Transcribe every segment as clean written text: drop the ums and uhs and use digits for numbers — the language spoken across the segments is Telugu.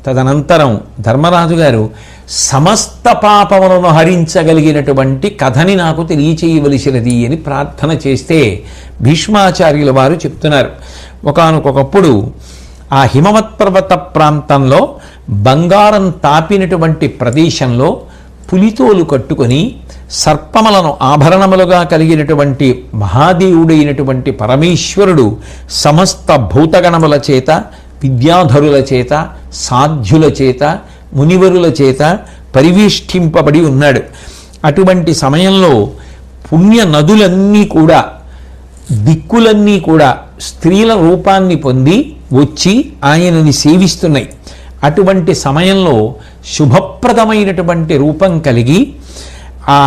తదనంతరం ధర్మరాజు గారు సమస్త పాపములను హరించగలిగినటువంటి కథని నాకు తెలియచేయవలసినది అని ప్రార్థన చేస్తే భీష్మాచార్యుల వారు చెప్తున్నారు, ఒకానొకప్పుడు ఆ హిమవత్ పర్వత ప్రాంతంలో బంగారం తాపినటువంటి ప్రదేశంలో పులితోలు కట్టుకొని సర్పములను ఆభరణములుగా కలిగినటువంటి మహాదేవుడైనటువంటి పరమేశ్వరుడు సమస్త భూతగణముల చేత, విద్యాధరుల చేత, సాధ్యుల చేత, మునివరుల చేత పరివేష్టింపబడి ఉన్నాడు. అటువంటి సమయంలో పుణ్య నదులన్నీ కూడా, దిక్కులన్నీ కూడా స్త్రీల రూపాన్ని పొంది వచ్చి ఆయనని సేవిస్తున్నాయి. అటువంటి సమయంలో శుభప్రదమైనటువంటి రూపం కలిగి ఆ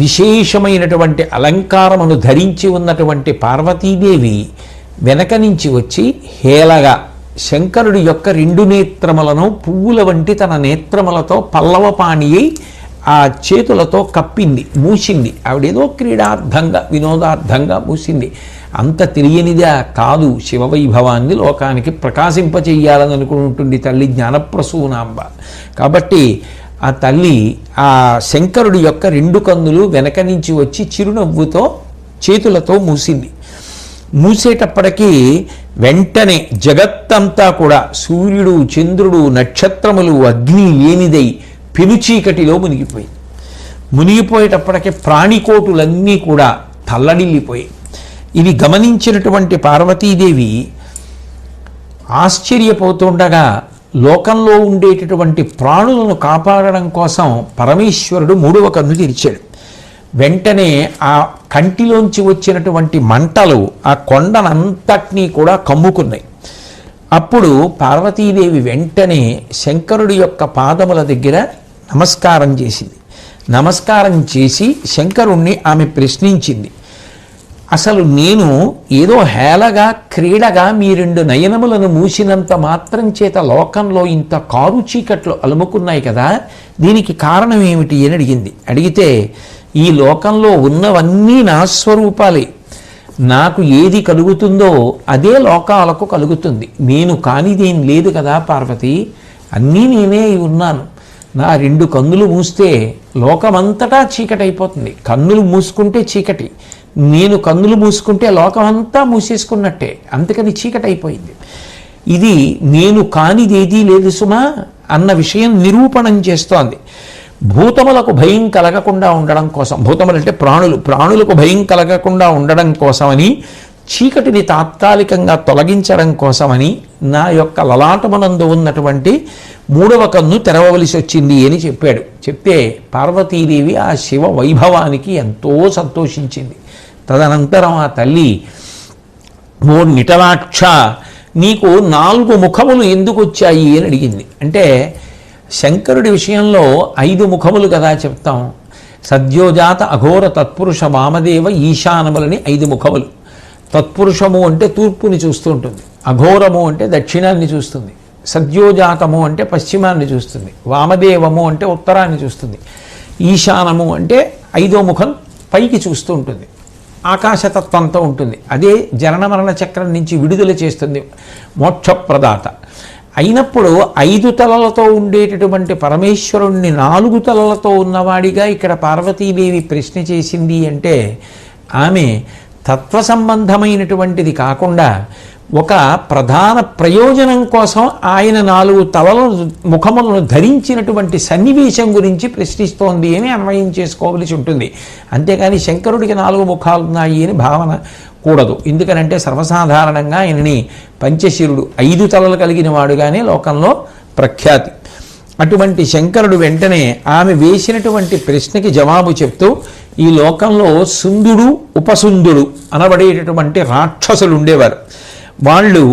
విశేషమైనటువంటి అలంకారమును ధరించి ఉన్నటువంటి పార్వతీదేవి వెనక నుంచి వచ్చి హేళగా శంకరుడి యొక్క 2 నేత్రములను పువ్వుల వంటి తన నేత్రములతో పల్లవపాణి ఆ చేతులతో కప్పింది, మూసింది. ఆవిడేదో క్రీడార్థంగా వినోదార్థంగా మూసింది. అంత తెలియనిదా కాదు, శివవైభవాన్ని లోకానికి ప్రకాశింపచేయాలని అనుకుంటుంది తల్లి జ్ఞానప్రసూనాంబ. కాబట్టి ఆ తల్లి ఆ శంకరుడి యొక్క 2 కన్నులు వెనక నుంచి వచ్చి చిరునవ్వుతో చేతులతో మూసింది. మూసేటప్పటికీ వెంటనే జగత్తంతా కూడా సూర్యుడు, చంద్రుడు, నక్షత్రములు, అగ్ని లేనిదై పెనుచీకటిలో మునిగిపోయింది. మునిగిపోయేటప్పటికీ ప్రాణికోటులన్నీ కూడా తల్లడిల్లిపోయాయి. ఇవి గమనించినటువంటి పార్వతీదేవి ఆశ్చర్యపోతుండగా లోకంలో ఉండేటటువంటి ప్రాణులను కాపాడడం కోసం పరమేశ్వరుడు 3వ కన్ను తెరిచాడు. వెంటనే ఆ కంటిలోంచి వచ్చినటువంటి మంటలు ఆ కొండనంతటినీ కూడా కమ్ముకున్నాయి. అప్పుడు పార్వతీదేవి వెంటనే శంకరుడి యొక్క పాదముల దగ్గర నమస్కారం చేసింది. నమస్కారం చేసి శంకరుణ్ణి ఆమె ప్రశ్నించింది, అసలు నేను ఏదో హేళగా క్రీడగా మీ 2 నయనములను మూసినంత మాత్రం చేత లోకంలో ఇంత కారు చీకట్లు అలుముకున్నాయి కదా, దీనికి కారణం ఏమిటి అని అడిగింది. అడిగితే ఈ లోకంలో ఉన్నవన్నీ నా స్వరూపాలే, నాకు ఏది కలుగుతుందో అదే లోకాలకు కలుగుతుంది. నేను కానిదేం లేదు కదా పార్వతి, అన్నీ నేనే ఉన్నాను. నా 2 కన్నులు మూస్తే లోకమంతటా చీకటి అయిపోతుంది. కన్నులు మూసుకుంటే చీకటి, నేను కన్నులు మూసుకుంటే లోకమంతా మూసేసుకున్నట్టే, అందుకని చీకటి అయిపోయింది. ఇది నేను కానిదేదీ లేదు సుమా అన్న విషయం నిరూపణం చేస్తోంది. భూతములకు భయం కలగకుండా ఉండడం కోసం, భూతములు అంటే ప్రాణులకు భయం కలగకుండా ఉండడం కోసమని, చీకటిని తాత్కాలికంగా తొలగించడం కోసమని నా యొక్క లలాటమునందు ఉన్నటువంటి 3వ కన్ను తెరవవలసి వచ్చింది అని చెప్పాడు. చెప్తే పార్వతీదేవి ఆ శివ వైభవానికి ఎంతో సంతోషించింది. తదనంతరం ఆ తల్లి, ఓ నిటలాక్ష, నీకు 4 ముఖములు ఎందుకు వచ్చాయి అని అడిగింది. అంటే శంకరుడి విషయంలో 5 ముఖములు కదా చెప్తాం. సద్యోజాత అఘోర తత్పురుష వామదేవ ఈశానములని 5 ముఖములు. తత్పురుషము అంటే తూర్పుని చూస్తూ ఉంటుంది, అఘోరము అంటే దక్షిణాన్ని చూస్తుంది, సద్యోజాతము అంటే పశ్చిమాన్ని చూస్తుంది, వామదేవము అంటే ఉత్తరాన్ని చూస్తుంది, ఈశానము అంటే 5వ ముఖం పైకి చూస్తూ ఉంటుంది, ఆకాశతత్వంతో ఉంటుంది. అదే జనన మరణ చక్రం నుంచి విడుదల చేస్తుంది, మోక్షప్రదాత అయినప్పుడు 5 తలలతో ఉండేటటువంటి పరమేశ్వరుణ్ణి 4 తలలతో ఉన్నవాడిగా ఇక్కడ పార్వతీదేవి ప్రశ్న చేసింది. అంటే ఆమె తత్వ సంబంధమైనటువంటిది కాకుండా ఒక ప్రధాన ప్రయోజనం కోసం ఆయన 4 తలల ముఖములను ధరించినటువంటి సన్నివేశం గురించి ప్రశ్నిస్తోంది అని అన్వయం చేసుకోవలసి ఉంటుంది. అంతేకాని శంకరుడికి 4 ముఖాలు ఉన్నాయి అని భావన కూడదు. ఎందుకనంటే సర్వసాధారణంగా ఆయనని పంచశిరుడు 5 తలలు కలిగిన వాడుగానే లోకంలో ప్రఖ్యాతి. అటువంటి శంకరుడు వెంటనే ఆమె వేసినటువంటి ప్రశ్నకి జవాబు చెప్తూ, ఈ లోకంలో సుందుడు, ఉపసుందుడు అనబడేటటువంటి రాక్షసులు ఉండేవారు. వాళ్ళు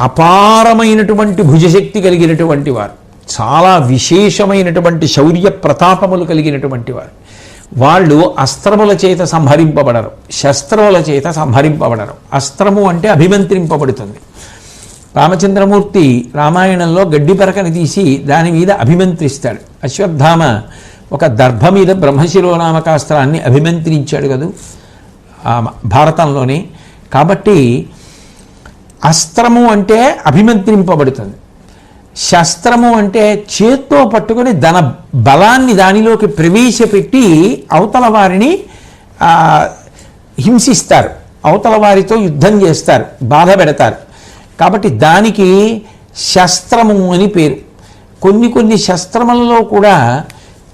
అపారమైనటువంటి భుజశక్తి కలిగినటువంటి వారు, చాలా విశేషమైనటువంటి శౌర్య ప్రతాపములు కలిగినటువంటి వారు. వాళ్ళు అస్త్రముల చేత సంహరింపబడరు, శస్త్రముల చేత సంహరింపబడరు. అస్త్రము అంటే అభిమంత్రింపబడుతుంది. రామచంద్రమూర్తి రామాయణంలో గడ్డి పరకని తీసి దాని మీద అభిమంత్రిస్తాడు. అశ్వత్థామ ఒక దర్భ మీద బ్రహ్మశిరోనామకాస్త్రాన్ని అభిమంత్రించాడు కదూ భారతంలోనే. కాబట్టి అస్త్రము అంటే అభిమంత్రింపబడుతుంది. శస్త్రము అంటే చేత్తో పట్టుకొని ధన బలాన్ని దానిలోకి ప్రవేశపెట్టి అవతల వారిని హింసిస్తారు, అవతల వారితో యుద్ధం చేస్తారు, బాధ పెడతారు. కాబట్టి దానికి శస్త్రము అని పేరు. కొన్ని శస్త్రములలో కూడా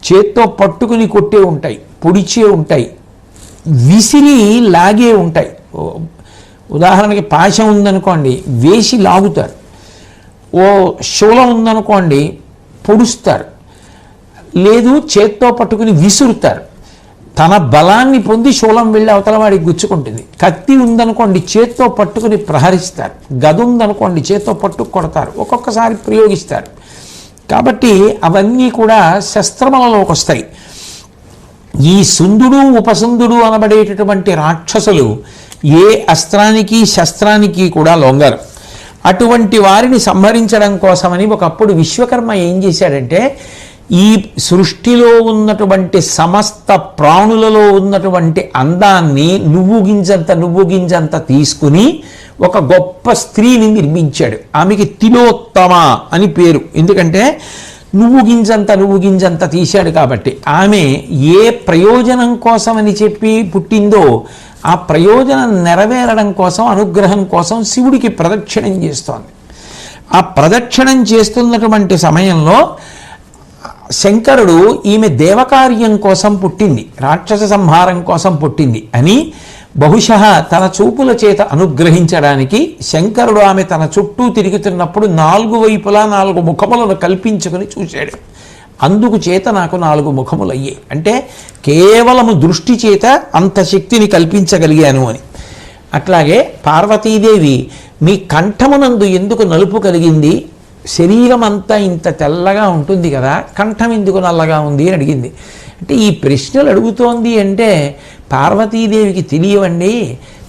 చేత్తో పట్టుకుని కొట్టే ఉంటాయి, పొడిచే ఉంటాయి, విసిరి లాగే ఉంటాయి. ఉదాహరణకి పాశం ఉందనుకోండి, వేసి లాగుతారు. ఓ శూలం ఉందనుకోండి, పొడుస్తారు. లేదు, చేత్తో పట్టుకుని విసురుతారు. తన బలాన్ని పొంది శూలం వెళ్ళి అవతల వాడికి గుచ్చుకుంటుంది. కత్తి ఉందనుకోండి, చేత్తో పట్టుకుని ప్రహరిస్తారు. గద ఉందనుకోండి, చేత్తో పట్టుకు కొడతారు, ఒక్కొక్కసారి ప్రయోగిస్తారు. కాబట్టి అవన్నీ కూడా శస్త్రములలోకి వస్తాయి. ఈ సుందుడు ఉపసుందుడు అనబడేటటువంటి రాక్షసులు ఏ అస్త్రానికి శస్త్రానికి కూడా లొంగరు. అటువంటి వారిని సంహరించడం కోసమని ఒకప్పుడు విశ్వకర్మ ఏం చేశాడంటే, ఈ సృష్టిలో ఉన్నటువంటి సమస్త ప్రాణులలో ఉన్నటువంటి అందాన్ని నువ్వు గింజంత తీసుకుని ఒక గొప్ప స్త్రీని నిర్మించాడు. ఆమెకి తిలోత్తమ అని పేరు. ఎందుకంటే నువ్వు గింజంత తీశాడు కాబట్టి. ఆమె ఏ ప్రయోజనం కోసమని చెప్పి పుట్టిందో ఆ ప్రయోజనం నెరవేరడం కోసం, అనుగ్రహం కోసం శివుడికి ప్రదక్షిణం చేస్తోంది. ఆ ప్రదక్షిణం చేస్తున్నటువంటి సమయంలో శంకరుడు ఈమె దేవకార్యం కోసం పుట్టింది, రాక్షస సంహారం కోసం పుట్టింది అని బహుశः తన చూపుల చేత అనుగ్రహించడానికి శంకరుడు ఆమె తన చుట్టూ తిరుగుతున్నప్పుడు 4 వైపులా 4 ముఖములను కల్పించుకుని చూశాడు. అందుకు చేత నాకు 4 ముఖములయ్యాయి అంటే కేవలము దృష్టి చేత అంత శక్తిని కల్పించగలిగాను అని. అట్లాగే పార్వతీదేవి మీ కంఠమునందు ఎందుకు నలుపు కలిగింది, శరీరం అంతా ఇంత తెల్లగా ఉంటుంది కదా, కంఠం ఎందుకు నల్లగా ఉంది అని అడిగింది. అంటే ఈ ప్రశ్నలు అడుగుతోంది అంటే పార్వతీదేవికి తెలియవండి,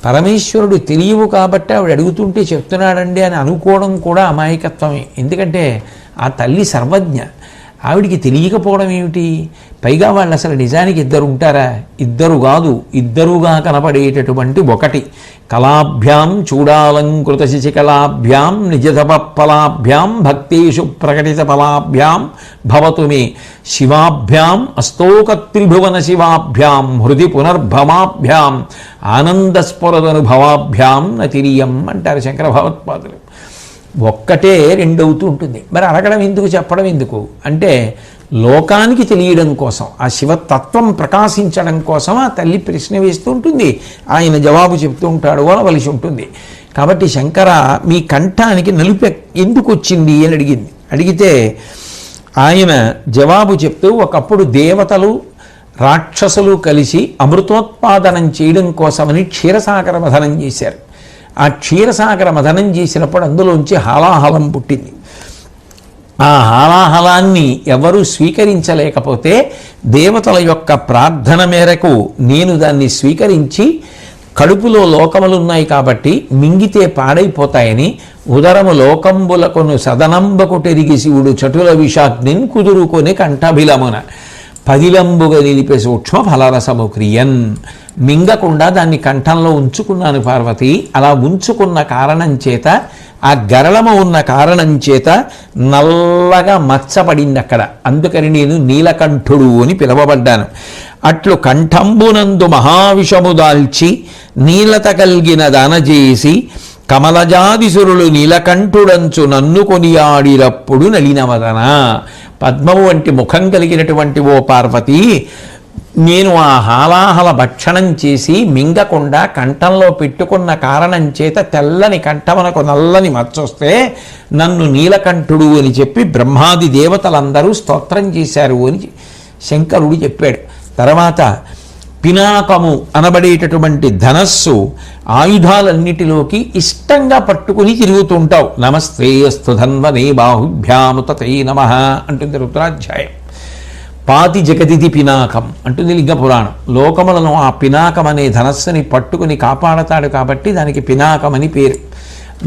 పరమేశ్వరుడు తెలియవు కాబట్టి ఆవిడ అడుగుతుంటే చెప్తున్నాడండి అని అనుకోవడం కూడా అమాయకత్వమే. ఎందుకంటే ఆ తల్లి సర్వజ్ఞ, ఆవిడికి తెలియకపోవడం ఏమిటి? పైగా వాళ్ళు అసలు నిజానికి 2 ఉంటారా? 2 కాదు, 2గా కనపడేటటువంటి ఒకటి. కళాభ్యాం చూడాలంకృత శశికళాభ్యాం నిజతపఫలాభ్యాం భక్తేషు ప్రకటిత ఫలాభ్యాం భవతు మే శివాభ్యాం అస్తోకత్రిభువన శివాభ్యాం హృది పునర్భమాభ్యాం ఆనందస్ఫురదనుభవాభ్యాం నతిరియం అంటారు శంకర భగవత్పాదులు. ఒక్కటే 2 అవుతూ ఉంటుంది. మరి అడగడం ఎందుకు, చెప్పడం ఎందుకు అంటే లోకానికి తెలియడం కోసం, ఆ శివతత్వం ప్రకాశించడం కోసం ఆ తల్లి ప్రశ్న వేస్తూ ఉంటుంది, ఆయన జవాబు చెప్తూ ఉంటాడు అనవలసి ఉంటుంది. కాబట్టి శంకర మీ కంఠానికి నలుపు ఎందుకు వచ్చింది అని అడిగింది. అడిగితే ఆయన జవాబు చెప్తూ, ఒకప్పుడు దేవతలు రాక్షసులు కలిసి అమృతోత్పాదనం చేయడం కోసమని క్షీరసాగర మథనం చేశారు. ఆ క్షీరసాగర మథనం చేసినప్పుడు అందులోంచి హాలాహలం పుట్టింది. ఆ హాలాహలాన్ని ఎవరూ స్వీకరించలేకపోతే దేవతల యొక్క ప్రార్థన మేరకు నేను దాన్ని స్వీకరించి, కడుపులో లోకములున్నాయి కాబట్టి మింగితే పాడైపోతాయని ఉదరము లోకంబులకును సదనంబకు టెరిగి శివుడు చటుల విషాగ్నిన్ కుదురుకొని కంఠభిలమున పదిలంబుగా నిలిపే సూక్ష్మ ఫలరసము క్రియన్, మింగకుండా దాన్ని కంఠంలో ఉంచుకున్నాను పార్వతి. అలా ఉంచుకున్న కారణం చేత, ఆ గరళము ఉన్న కారణం చేత నల్లగా మచ్చపడింది అక్కడ. అందుకని నేను నీలకంఠుడు అని పిలువబడ్డాను. అట్లు కంఠంబునందు మహావిషము దాల్చి నీలత కలిగిన దానజేసి కమలజాదిసురులు నీలకంఠుడంచు నన్ను కొనియాడిరప్పుడు నలినవదన. పద్మము వంటి ముఖం కలిగినటువంటి ఓ పార్వతి, నేను ఆ హాలాహల భక్షణం చేసి మింగకుండా కంఠంలో పెట్టుకున్న కారణం చేత తెల్లని కంఠమునకు నల్లని మచ్చొస్తే నన్ను నీలకంఠుడు అని చెప్పి బ్రహ్మాది దేవతలందరూ స్తోత్రం చేశారు అని శంకరుడు చెప్పాడు. తర్వాత పినాకము అనబడేటటువంటి ధనస్సు ఆయుధాలన్నిటిలోకి ఇష్టంగా పట్టుకుని తిరుగుతుంటావు. నమస్తే అస్తు ధన్వనే బాహుభ్యాముతై నమః అంటుంది రుద్రాధ్యాయం. పాతి జగదిది పినాకం అంటుంది లింగ పురాణం. లోకములను ఆ పినాకం అనే ధనస్సుని పట్టుకుని కాపాడతాడు కాబట్టి దానికి పినాకం అని పేరు.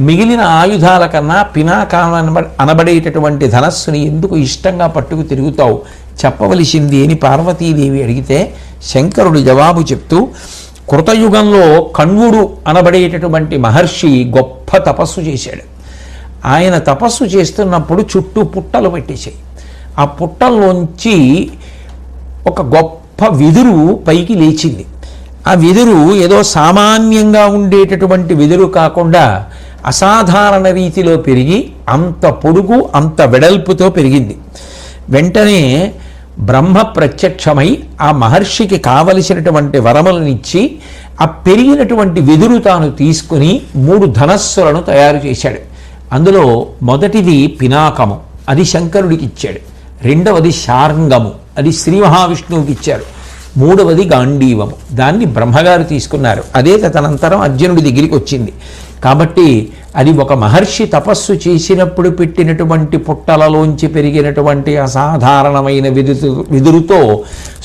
మిగిలిన ఆయుధాల కన్నా పినాకం అనబడేటటువంటి ధనస్సుని ఎందుకు ఇష్టంగా పట్టుకు తిరుగుతావు చెప్పవలసింది అని పార్వతీదేవి అడిగితే శంకరుడు జవాబు చెప్తూ, కృతయుగంలో కణ్వుడు అనబడేటటువంటి మహర్షి గొప్ప తపస్సు చేశాడు. ఆయన తపస్సు చేస్తున్నప్పుడు చుట్టూ పుట్టలు పెట్టేశాయి. ఆ పుట్టల్లోంచి ఒక గొప్ప వెదురు పైకి లేచింది. ఆ వెదురు ఏదో సామాన్యంగా ఉండేటటువంటి వెదురు కాకుండా అసాధారణ రీతిలో పెరిగి అంత పొడుగు అంత వెడల్పుతో పెరిగింది. వెంటనే బ్రహ్మ ప్రత్యక్షమై ఆ మహర్షికి కావలసినటువంటి వరములనిచ్చి ఆ పెరిగినటువంటి వెదురు తాను తీసుకుని 3 ధనస్సులను తయారు చేశాడు. అందులో మొదటిది పినాకము, అది శంకరుడికి ఇచ్చాడు. రెండవది శార్ంగము, అది శ్రీ మహావిష్ణువుకి ఇచ్చారు. మూడవది గాంధీవము, దాన్ని బ్రహ్మగారు తీసుకున్నారు. అదే తదనంతరం అర్జునుడి దగ్గరికి వచ్చింది. కాబట్టి అది ఒక మహర్షి తపస్సు చేసినప్పుడు పెట్టినటువంటి పుట్టలలోంచి పెరిగినటువంటి అసాధారణమైన వెదురుతో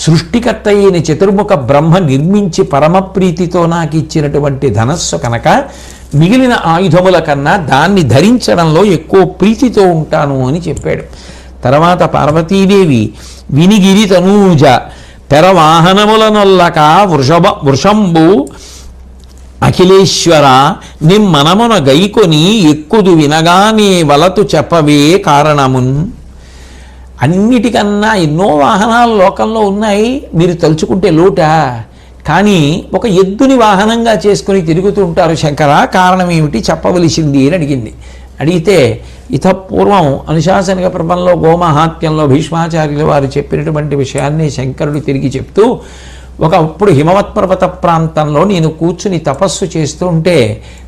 సృష్టికర్త అయిన చతుర్ముఖ బ్రహ్మ నిర్మించి పరమప్రీతితో నాకు ఇచ్చినటువంటి ధనస్సు కనుక మిగిలిన ఆయుధముల కన్నా దాన్ని ధరించడంలో ఎక్కువ ప్రీతితో ఉంటాను అని చెప్పాడు. తర్వాత పార్వతీదేవి వినిగిరి తనూజ పెరవాహనములనొల్లక వృషంబు అఖిలేశ్వర నిమ్మనమున గైకొని ఎక్కుదు వినగానే వలతు చెప్పవే కారణమున్. అన్నిటికన్నా ఎన్నో వాహనాలు లోకంలో ఉన్నాయి, మీరు తలుచుకుంటే లోట. కానీ ఒక ఎద్దుని వాహనంగా చేసుకుని తిరుగుతుంటారు శంకర, కారణం ఏమిటి చెప్పవలసింది అని అడిగింది. అడిగితే ఇతపూర్వం అనుశాసనిక ప్రబంధంలో గోమహాత్మ్యంలో భీష్మాచార్యులు వారు చెప్పినటువంటి విషయాన్ని శంకరుడు తిరిగి చెప్తూ, ఒకప్పుడు హిమవత్పర్వత ప్రాంతంలో నేను కూర్చుని తపస్సు చేస్తుంటే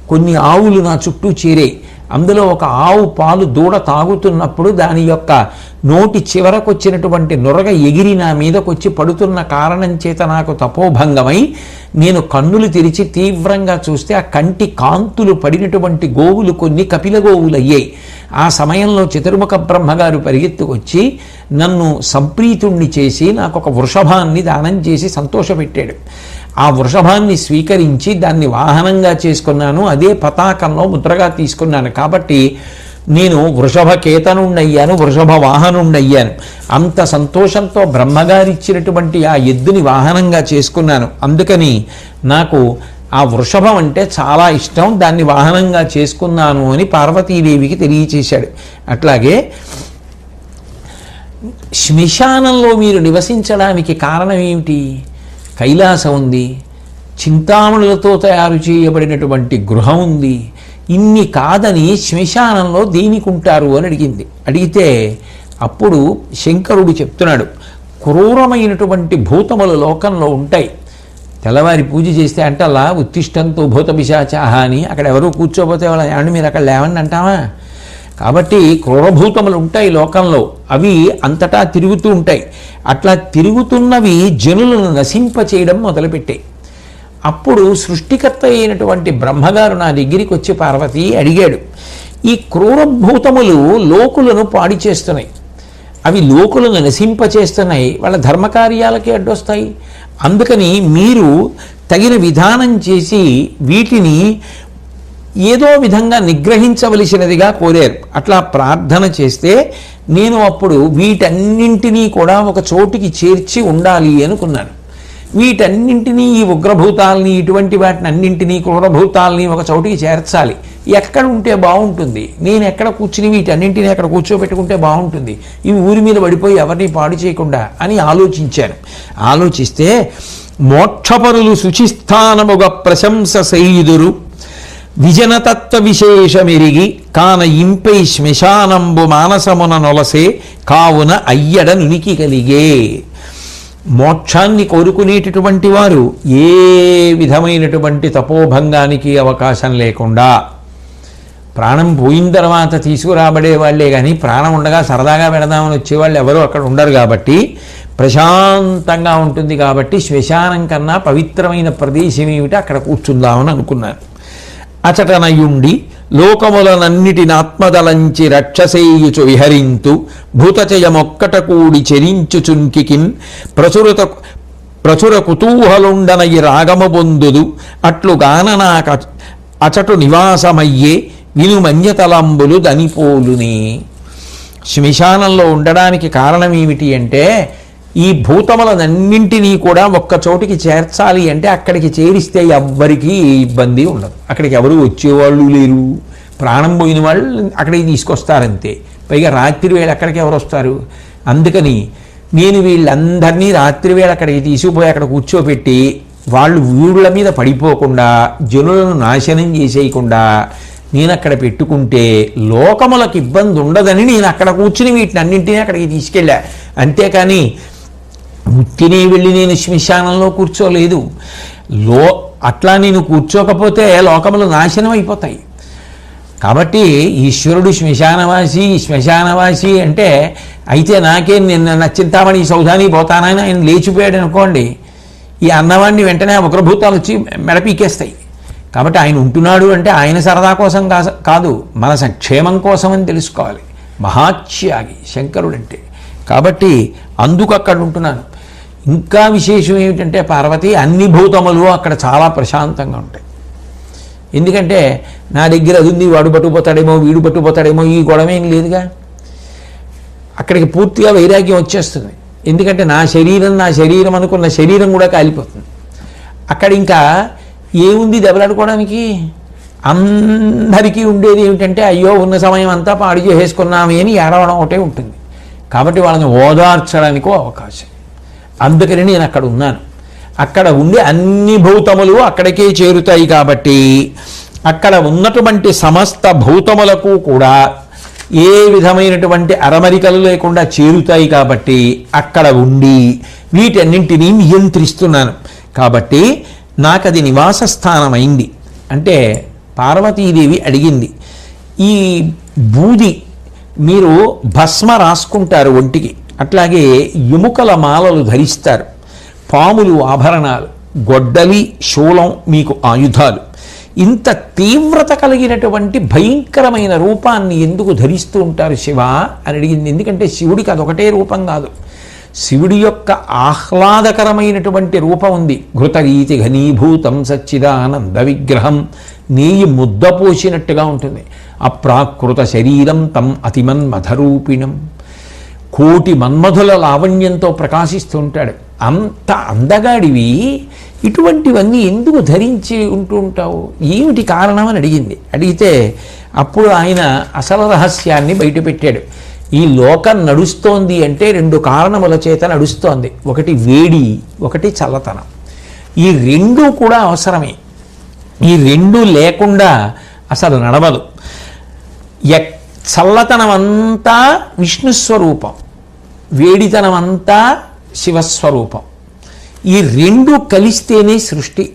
కొన్ని ఆవులు నా చుట్టూ చేరే. అందులో ఒక ఆవు పాలు దూడ తాగుతున్నప్పుడు దాని యొక్క నోటి చివరకు వచ్చినటువంటి నొరగ ఎగిరి నా మీదకొచ్చి పడుతున్న కారణం చేత నాకు తపోభంగమై నేను కన్నులు తెరిచి తీవ్రంగా చూస్తే ఆ కంటి కాంతులు పడినటువంటి గోవులు కొన్ని కపిల గోవులు అయ్యాయి. ఆ సమయంలో చతుర్ముఖ బ్రహ్మగారు పరిగెత్తుకొచ్చి నన్ను సంప్రీతుణ్ణి చేసి నాకు ఒక వృషభాన్ని దానం చేసి సంతోషపెట్టాడు. ఆ వృషభాన్ని స్వీకరించి దాన్ని వాహనంగా చేసుకున్నాను, అదే పతాకంలో ముద్రగా తీసుకున్నాను. కాబట్టి నేను వృషభ కేతనుండయ్యాను, వృషభ వాహనుండయ్యాను. అంత సంతోషంతో బ్రహ్మగారిచ్చినటువంటి ఆ ఎద్దుని వాహనంగా చేసుకున్నాను. అందుకని నాకు ఆ వృషభం అంటే చాలా ఇష్టం, దాన్ని వాహనంగా చేసుకున్నాను అని పార్వతీదేవికి తెలియచేశాడు. అట్లాగే శ్మశానంలో మీరు నివసించడానికి కారణం ఏమిటి? కైలాసం ఉంది, చింతామణులతో తయారు చేయబడినటువంటి గృహం ఉంది, ఇన్ని కాదని శ్మశానంలో దేనికి ఉంటారు అని అడిగింది. అడిగితే అప్పుడు శంకరుడు చెప్తున్నాడు, క్రూరమైనటువంటి భూతములు లోకంలో ఉంటాయి. తెల్లవారి పూజ చేస్తే అంటే అలా ఉత్తిష్టంతో భూత పిశాచాహ అని అక్కడ ఎవరో కూర్చోపోతే వాళ్ళ ఏమంటే మీరు అక్కడ లేవండి అంటావా? కాబట్టి క్రూరభూతములు ఉంటాయి లోకంలో, అవి అంతటా తిరుగుతూ ఉంటాయి. అట్లా తిరుగుతున్నవి జనులను నశింపచేయడం మొదలుపెట్టాయి. అప్పుడు సృష్టికర్త అయినటువంటి బ్రహ్మగారు నా దగ్గరికి వచ్చి పార్వతి అడిగాడు, ఈ క్రూరభూతములు లోకులను పాడి చేస్తున్నాయి, అవి లోకులను నశింపచేస్తున్నాయి, వాళ్ళ ధర్మకార్యాలకే అడ్డొస్తాయి. అందుకని మీరు తగిన విధానం చేసి వీటిని ఏదో విధంగా నిగ్రహించవలసినదిగా కోరారు. అట్లా ప్రార్థన చేస్తే నేను అప్పుడు వీటన్నింటినీ కూడా ఒక చోటికి చేర్చి ఉండాలి అనుకున్నాను. వీటన్నింటినీ, ఈ ఉగ్రభూతాలని, ఇటువంటి వాటిని అన్నింటినీ, క్రూరభూతాలని ఒక చోటికి చేర్చాలి. ఎక్కడ ఉంటే బాగుంటుంది, నేను ఎక్కడ కూర్చుని వీటన్నింటినీ ఎక్కడ కూర్చోబెట్టుకుంటే బాగుంటుంది, ఇవి ఊరి మీద పడిపోయి ఎవరిని పాడు చేయకుండా అని ఆలోచించాను. ఆలోచిస్తే మోక్షపరులు శుచిస్థానముగా ప్రశంస సైదురు విజనతత్వ విశేషమెరిగి కాన ఇంపై శ్మశానంబు మానసమున నొలసే కావున అయ్యడ నునికి కలిగే. మోక్షాన్ని కోరుకునేటటువంటి వారు ఏ విధమైనటువంటి తపోభంగానికి అవకాశం లేకుండా, ప్రాణం పోయిన తర్వాత తీసుకురాబడే వాళ్ళే కానీ ప్రాణం ఉండగా సరదాగా పెడదామని వచ్చేవాళ్ళు ఎవరు అక్కడ ఉండరు. కాబట్టి ప్రశాంతంగా ఉంటుంది. కాబట్టి శ్మశానం కన్నా పవిత్రమైన ప్రదేశం ఏమిటి, అక్కడ కూర్చుందామని అనుకున్నాను. అచటనయుండి లోకములనన్నిటిని ఆత్మదలంచి రక్షసేయుచు విహరింతు భూతచయమొక్కట కూడి చెరించుచున్కికిన్ ప్రచుర కుతూహలుండనయి రాగము పొందుదు అట్లుగాన నాక అచటు నివాసమయ్యే వినుమన్యతలంబులు దనిపోలునే. శ్మశానంలో ఉండడానికి కారణం ఏమిటి అంటే, ఈ భూతములనన్నింటినీ కూడా ఒక్క చోటికి చేర్చాలి అంటే అక్కడికి చేరిస్తే ఎవ్వరికీ ఇబ్బంది ఉండదు, అక్కడికి ఎవరు వచ్చేవాళ్ళు లేరు, ప్రాణం పోయిన వాళ్ళు అక్కడికి తీసుకొస్తారంతే. పైగా రాత్రి వేళ అక్కడికి ఎవరు వస్తారు? అందుకని నేను వీళ్ళందరినీ రాత్రి వేళ అక్కడికి తీసుకుపోయి అక్కడ కూర్చోబెట్టి వాళ్ళు వీళ్ళ మీద పడిపోకుండా జనులను నాశనం చేసేయకుండా నేను అక్కడ పెట్టుకుంటే లోకములకు ఇబ్బంది ఉండదని నేను అక్కడ కూర్చుని వీటిని అన్నింటినీ అక్కడికి తీసుకెళ్ళా. అంతేకాని ఉత్తినే వెళ్ళి నేను శ్మశానంలో కూర్చోలేదు. అట్లా నేను కూర్చోకపోతే లోకములు నాశనం అయిపోతాయి. కాబట్టి ఈశ్వరుడు శ్మశానవాసి అంటే అయితే నాకేం నిన్న చింతామణి సౌధానికి పోతానని ఆయన లేచిపోయాడు అనుకోండి, ఈ అన్నవాడిని వెంటనే ఉగ్రభూతాలు వచ్చి మెడపీకేస్తాయి. కాబట్టి ఆయన ఉంటున్నాడు అంటే ఆయన సరదా కోసం కాదు, మన సంక్షేమం కోసం అని తెలుసుకోవాలి. మహాత్యాగి శంకరుడంటే. కాబట్టి అందుకు అక్కడ ఉంటున్నాను. ఇంకా విశేషం ఏమిటంటే పార్వతి, అన్ని భూతములు అక్కడ చాలా ప్రశాంతంగా ఉంటాయి. ఎందుకంటే నా దగ్గర అది ఉంది, వాడు పట్టుకుపోతాడేమో వీడు పట్టుకుపోతాడేమో ఈ గొడవ ఏం లేదుగా. అక్కడికి పూర్తిగా వైరాగ్యం వచ్చేస్తుంది. ఎందుకంటే నా శరీరం అనుకున్న శరీరం కూడా కాలిపోతుంది. అక్కడ ఇంకా ఏముంది దెబ్బలాడుకోవడానికి? అందరికీ ఉండేది ఏమిటంటే అయ్యో ఉన్న సమయం అంతా పాడు చేసేసుకున్నామే అని ఏడవడం ఒకటే ఉంటుంది. కాబట్టి వాళ్ళని ఓదార్చడానికో అవకాశం. అందుకని నేను అక్కడ ఉన్నాను. అక్కడ ఉండి అన్ని భూతములు అక్కడికే చేరుతాయి. కాబట్టి అక్కడ ఉన్నటువంటి సమస్త భూతములకు కూడా ఏ విధమైనటువంటి అరమరికలు లేకుండా చేరుతాయి. కాబట్టి అక్కడ ఉండి వీటన్నింటినీ నియంత్రిస్తున్నాను. కాబట్టి నాకది నివాస స్థానమైంది. అంటే పార్వతీదేవి అడిగింది, ఈ బూది మీరు భస్మ రాసుకుంటారు ఒంటికి, అట్లాగే ఎముకల మాలలు ధరిస్తారు, పాములు ఆభరణాలు, గొడ్డలి శూలం మీకు ఆయుధాలు, ఇంత తీవ్రత కలిగినటువంటి భయంకరమైన రూపాన్ని ఎందుకు ధరిస్తూ ఉంటారు శివ అని అడిగింది. ఎందుకంటే శివుడికి అదొకటే రూపం కాదు, శివుడి యొక్క ఆహ్లాదకరమైనటువంటి రూపం ఉంది. ఘృతగీతి ఘనీభూతం సచ్చిదానంద విగ్రహం, నెయ్యి ముద్ద పోసినట్టుగా ఉంటుంది. అప్రాకృత శరీరం తం అతిమన్మధరూపిణం, కోటి మన్మధుల లావణ్యంతో ప్రకాశిస్తూ ఉంటాడు. అంత అందగాడివి ఇటువంటివన్నీ ఎందుకు ధరించి ఉంటూ ఉంటావు, ఏమిటి కారణం అని అడిగింది. అడిగితే అప్పుడు ఆయన అసలు రహస్యాన్ని బయటపెట్టాడు. ఈ లోకం నడుస్తోంది అంటే రెండు కారణముల చేత నడుస్తోంది. ఒకటి వేడి, ఒకటి చల్లతనం. ఈ రెండు కూడా అవసరమే. ఈ రెండు లేకుండా అసలు నడవదు. చల్లతనం అంతా విష్ణుస్వరూపం, వేడితనం అంతా శివస్వరూపం. ఈ రెండు కలిస్తేనే సృష్టి.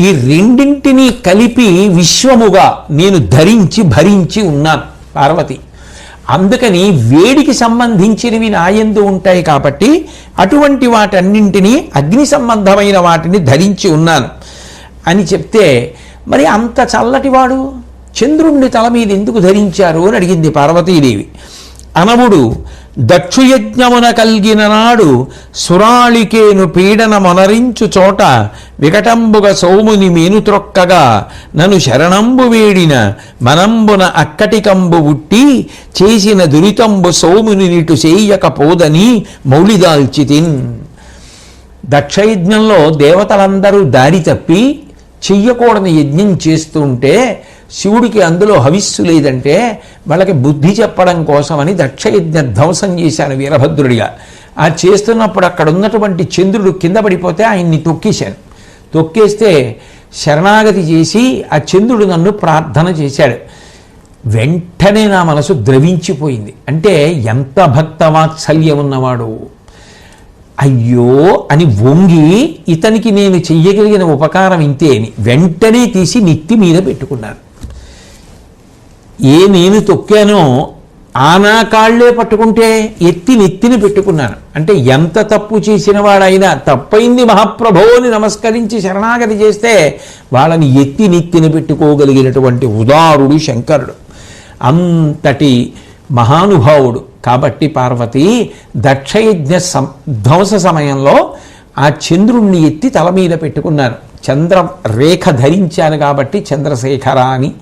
ఈ రెండింటినీ కలిపి విశ్వముగా నేను ధరించి భరించి ఉన్నాను పార్వతి. అందుకని వేడికి సంబంధించినవి నాయందు ఉంటాయి. కాబట్టి అటువంటి వాటన్నింటినీ అగ్ని సంబంధమైన వాటిని ధరించి ఉన్నాను అని చెప్తే, మరి అంత చల్లటివాడు చంద్రుణ్ణి తల మీద ఎందుకు ధరించారు అని అడిగింది పార్వతీదేవి. అనవుడు దక్షుయజ్ఞమున కల్గిన నాడు సురాళికేను పీడన మొనరించు చోట వికటంబుగ సోముని మేను త్రొక్కగా నను శరణంబు వేడిన మనంబున అక్కటికంబు ఉట్టి చేసిన దురితంబు సోముని నిటు చేయకపోదని మౌళిదాల్చితిన్. దక్షయజ్ఞంలో దేవతలందరూ దారి తప్పి చెయ్యకూడని యజ్ఞం చేస్తూ ఉంటే శివుడికి అందులో హవిస్సు లేదంటే వాళ్ళకి బుద్ధి చెప్పడం కోసమని దక్షయజ్ఞ ధ్వంసం చేశాను వీరభద్రుడిగా. ఆ చేస్తున్నప్పుడు అక్కడ ఉన్నటువంటి చంద్రుడు కింద పడిపోతే ఆయన్ని తొక్కేశాను. తొక్కేస్తే శరణాగతి చేసి ఆ చంద్రుడు నన్ను ప్రార్థన చేశాడు. వెంటనే నా మనసు ద్రవించిపోయింది. అంటే ఎంత భక్తవాత్సల్యం ఉన్నవాడు. అయ్యో అని వంగి ఇతనికి నేను చెయ్యగలిగిన ఉపకారం ఇంతే అని వెంటనే తీసి నెత్తి మీద పెట్టుకున్నాను. నేను తొక్కానో ఆనా కాళ్లే పట్టుకుంటే ఎత్తి నెత్తిని పెట్టుకున్నాను. అంటే ఎంత తప్పు చేసిన వాడైనా తప్పైంది మహాప్రభో అని నమస్కరించి శరణాగతి చేస్తే వాళ్ళని ఎత్తి నెత్తిని పెట్టుకోగలిగినటువంటి ఉదారుడు శంకరుడు, అంతటి మహానుభావుడు. కాబట్టి పార్వతి దక్షయజ్ఞ ధ్వంస సమయంలో ఆ చంద్రుణ్ణి ఎత్తి తల మీద పెట్టుకున్నాను. చంద్రరేఖ ధరించాను కాబట్టి చంద్రశేఖర అని.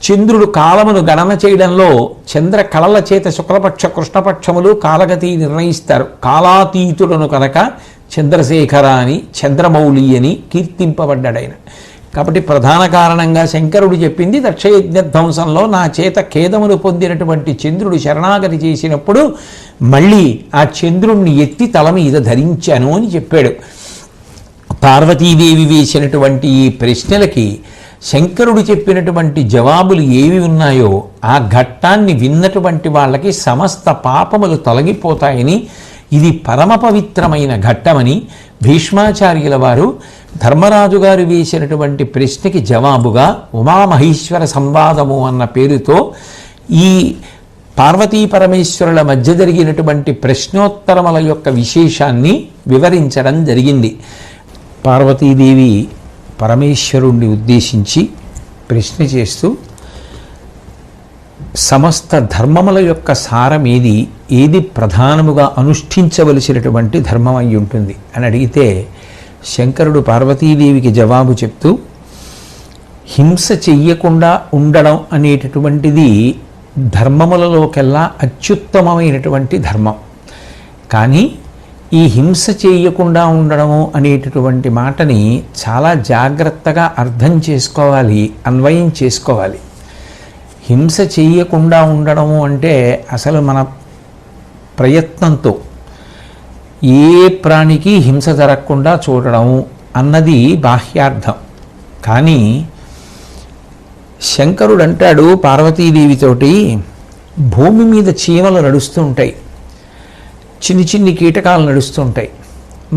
చంద్రుడు కాలమును గణన చేయడంలో చంద్ర కళల చేత శుక్లపక్ష కృష్ణపక్షములు కాలగతి నిర్ణయిస్తారు. కాలాతీతులను కనుక చంద్రశేఖర అని, చంద్రమౌళి అని కీర్తింపబడ్డాడైన. కాబట్టి ప్రధాన కారణంగా శంకరుడు చెప్పింది దక్షయజ్ఞ ధ్వంసంలో నా చేత ఖేదములు పొందినటువంటి చంద్రుడు శరణాగతి చేసినప్పుడు మళ్ళీ ఆ చంద్రుణ్ణి ఎత్తి తల మీద ధరించాను అని చెప్పాడు. పార్వతీదేవి వేసినటువంటి ఈ ప్రశ్నలకి శంకరుడు చెప్పినటువంటి జవాబులు ఏవి ఉన్నాయో ఆ ఘట్టాన్ని విన్నటువంటి వాళ్ళకి సమస్త పాపములు తొలగిపోతాయని, ఇది పరమ పవిత్రమైన ఘట్టమని భీష్మాచార్యుల వారు ధర్మరాజు గారు వేసినటువంటి ప్రశ్నకి జవాబుగా ఉమామహేశ్వర సంవాదము అన్న పేరుతో ఈ పార్వతీ పరమేశ్వరుల మధ్య జరిగినటువంటి ప్రశ్నోత్తరముల యొక్క విశేషాన్ని వివరించడం జరిగింది. పార్వతీదేవి పరమేశ్వరుణ్ణి ఉద్దేశించి ప్రశ్న చేస్తూ సమస్త ధర్మముల యొక్క సారమేది, ఏది ప్రధానముగా అనుష్ఠించవలసినటువంటి ధర్మం అయి ఉంటుంది అని అడిగితే శంకరుడు పార్వతీదేవికి జవాబు చెప్తూ హింస చెయ్యకుండా ఉండడం అనేటటువంటిది ధర్మములలోకెల్లా అత్యుత్తమమైనటువంటి ధర్మం. కానీ ఈ హింస చేయకుండా ఉండడము అనేటటువంటి మాటని చాలా జాగ్రత్తగా అర్థం చేసుకోవాలి, అన్వయం చేసుకోవాలి. హింస చేయకుండా ఉండడము అంటే అసలు మన ప్రయత్నంతో ఏ ప్రాణికి హింస జరగకుండా చూడడము అన్నది బాహ్యార్థం. కానీ శంకరుడు అంటాడు పార్వతీదేవితోటి, భూమి మీద చీమలు నడుస్తూ ఉంటాయి, చిన్ని చిన్ని కీటకాలు నడుస్తుంటాయి.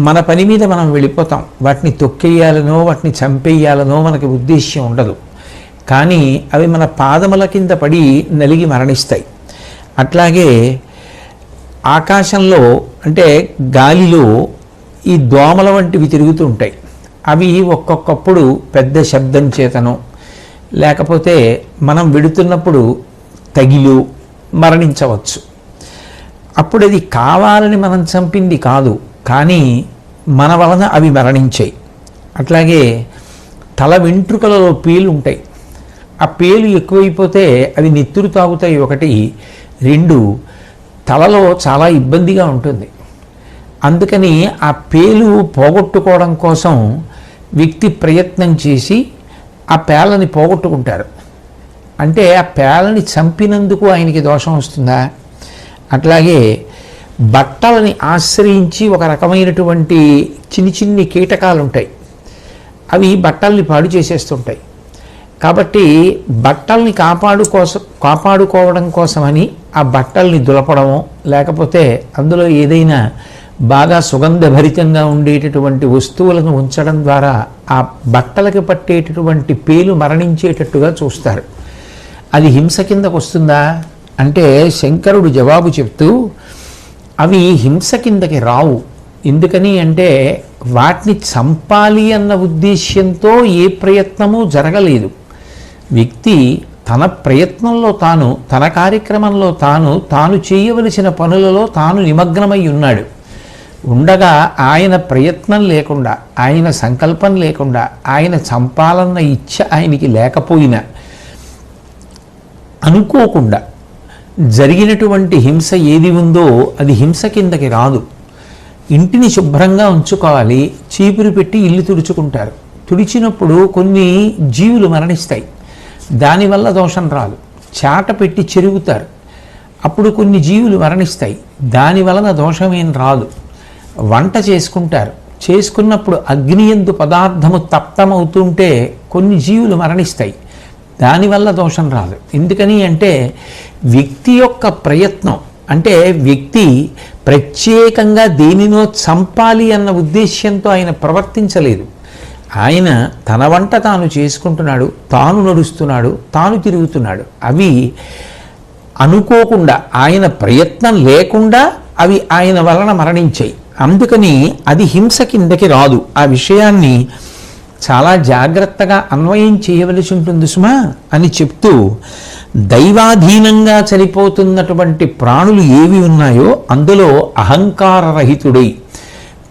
మన పని మీద మనం వెళ్ళిపోతాం. వాటిని తొక్కేయాలనో వాటిని చంపేయాలనో మనకి ఉద్దేశ్యం ఉండదు. కానీ అవి మన పాదముల కింద పడి నలిగి మరణిస్తాయి. అట్లాగే ఆకాశంలో అంటే గాలిలో ఈ దోమల వంటివి తిరుగుతూ ఉంటాయి. అవి ఒక్కొక్కప్పుడు పెద్ద శబ్దం చేతనో లేకపోతే మనం వెడుతున్నప్పుడు తగిలు మరణించవచ్చు. అప్పుడు అది కావాలని మనం చంపింది కాదు, కానీ మన వలన అవి మరణించాయి. అట్లాగే తల వెంట్రుకలలో పేలు ఉంటాయి. ఆ పేలు ఎక్కువైపోతే అవి నెత్తురు తాగుతాయి. ఒకటి, రెండు, తలలో చాలా ఇబ్బందిగా ఉంటుంది. అందుకని ఆ పేలు పోగొట్టుకోవడం కోసం వ్యక్తి ప్రయత్నం చేసి ఆ పేలని పోగొట్టుకుంటారు. అంటే ఆ పేలని చంపినందుకు ఆయనకి దోషం వస్తుందా? అట్లాగే బట్టలని ఆశ్రయించి ఒక రకమైనటువంటి చిన్ని చిన్ని కీటకాలు ఉంటాయి. అవి బట్టల్ని పాడు చేసేస్తుంటాయి. కాబట్టి బట్టల్ని కాపాడుకోవడం కోసమని ఆ బట్టల్ని దులపడము లేకపోతే అందులో ఏదైనా బాగా సుగంధభరితంగా ఉండేటటువంటి వస్తువులను ఉంచడం ద్వారా ఆ బట్టలకి పట్టేటటువంటి పేలు మరణించేటట్టుగా చూస్తారు. అది హింస కిందకు వస్తుందా అంటే శంకరుడు జవాబు చెప్తూ అవి హింస కిందకి రావు. ఎందుకని అంటే వాటిని చంపాలి అన్న ఉద్దేశ్యంతో ఏ ప్రయత్నము జరగలేదు. వ్యక్తి తన ప్రయత్నంలో తాను, తన కార్యక్రమంలో తాను చేయవలసిన పనులలో తాను నిమగ్నమై ఉన్నాడు. ఉండగా ఆయన ప్రయత్నం లేకుండా, ఆయన సంకల్పం లేకుండా, ఆయన చంపాలన్న ఇచ్చ ఆయనకి లేకపోయినా అనుకోకుండా జరిగినటువంటి హింస ఏది ఉందో అది హింస కిందకి రాదు. ఇంటిని శుభ్రంగా ఉంచుకోవాలి, చీపురు పెట్టి ఇల్లు తుడుచుకుంటారు. తుడిచినప్పుడు కొన్ని జీవులు మరణిస్తాయి, దానివల్ల దోషం రాదు. చాట పెట్టి చెరుగుతారు, అప్పుడు కొన్ని జీవులు మరణిస్తాయి, దాని వలన దోషమేం రాదు. వంట చేసుకుంటారు, చేసుకున్నప్పుడు అగ్నియందు పదార్థము తప్తమవుతుంటే కొన్ని జీవులు మరణిస్తాయి, దానివల్ల దోషం రాదు. ఎందుకని అంటే వ్యక్తి యొక్క ప్రయత్నం, అంటే వ్యక్తి ప్రత్యేకంగా దేనినో చంపాలి అన్న ఉద్దేశ్యంతో ఆయన ప్రవర్తించలేదు. ఆయన తన వంట తాను చేసుకుంటున్నాడు, తాను నడుస్తున్నాడు, తాను తిరుగుతున్నాడు. అవి అనుకోకుండా, ఆయన ప్రయత్నం లేకుండా అవి ఆయన వలన మరణించాయి. అందుకని అది హింస కిందకి రాదు. ఆ విషయాన్ని చాలా జాగ్రత్తగా అన్వయం చేయవలసి ఉంటుంది సుమా అని చెప్తూ, దైవాధీనంగా చనిపోతున్నటువంటి ప్రాణులు ఏవి ఉన్నాయో అందులో అహంకారరహితుడై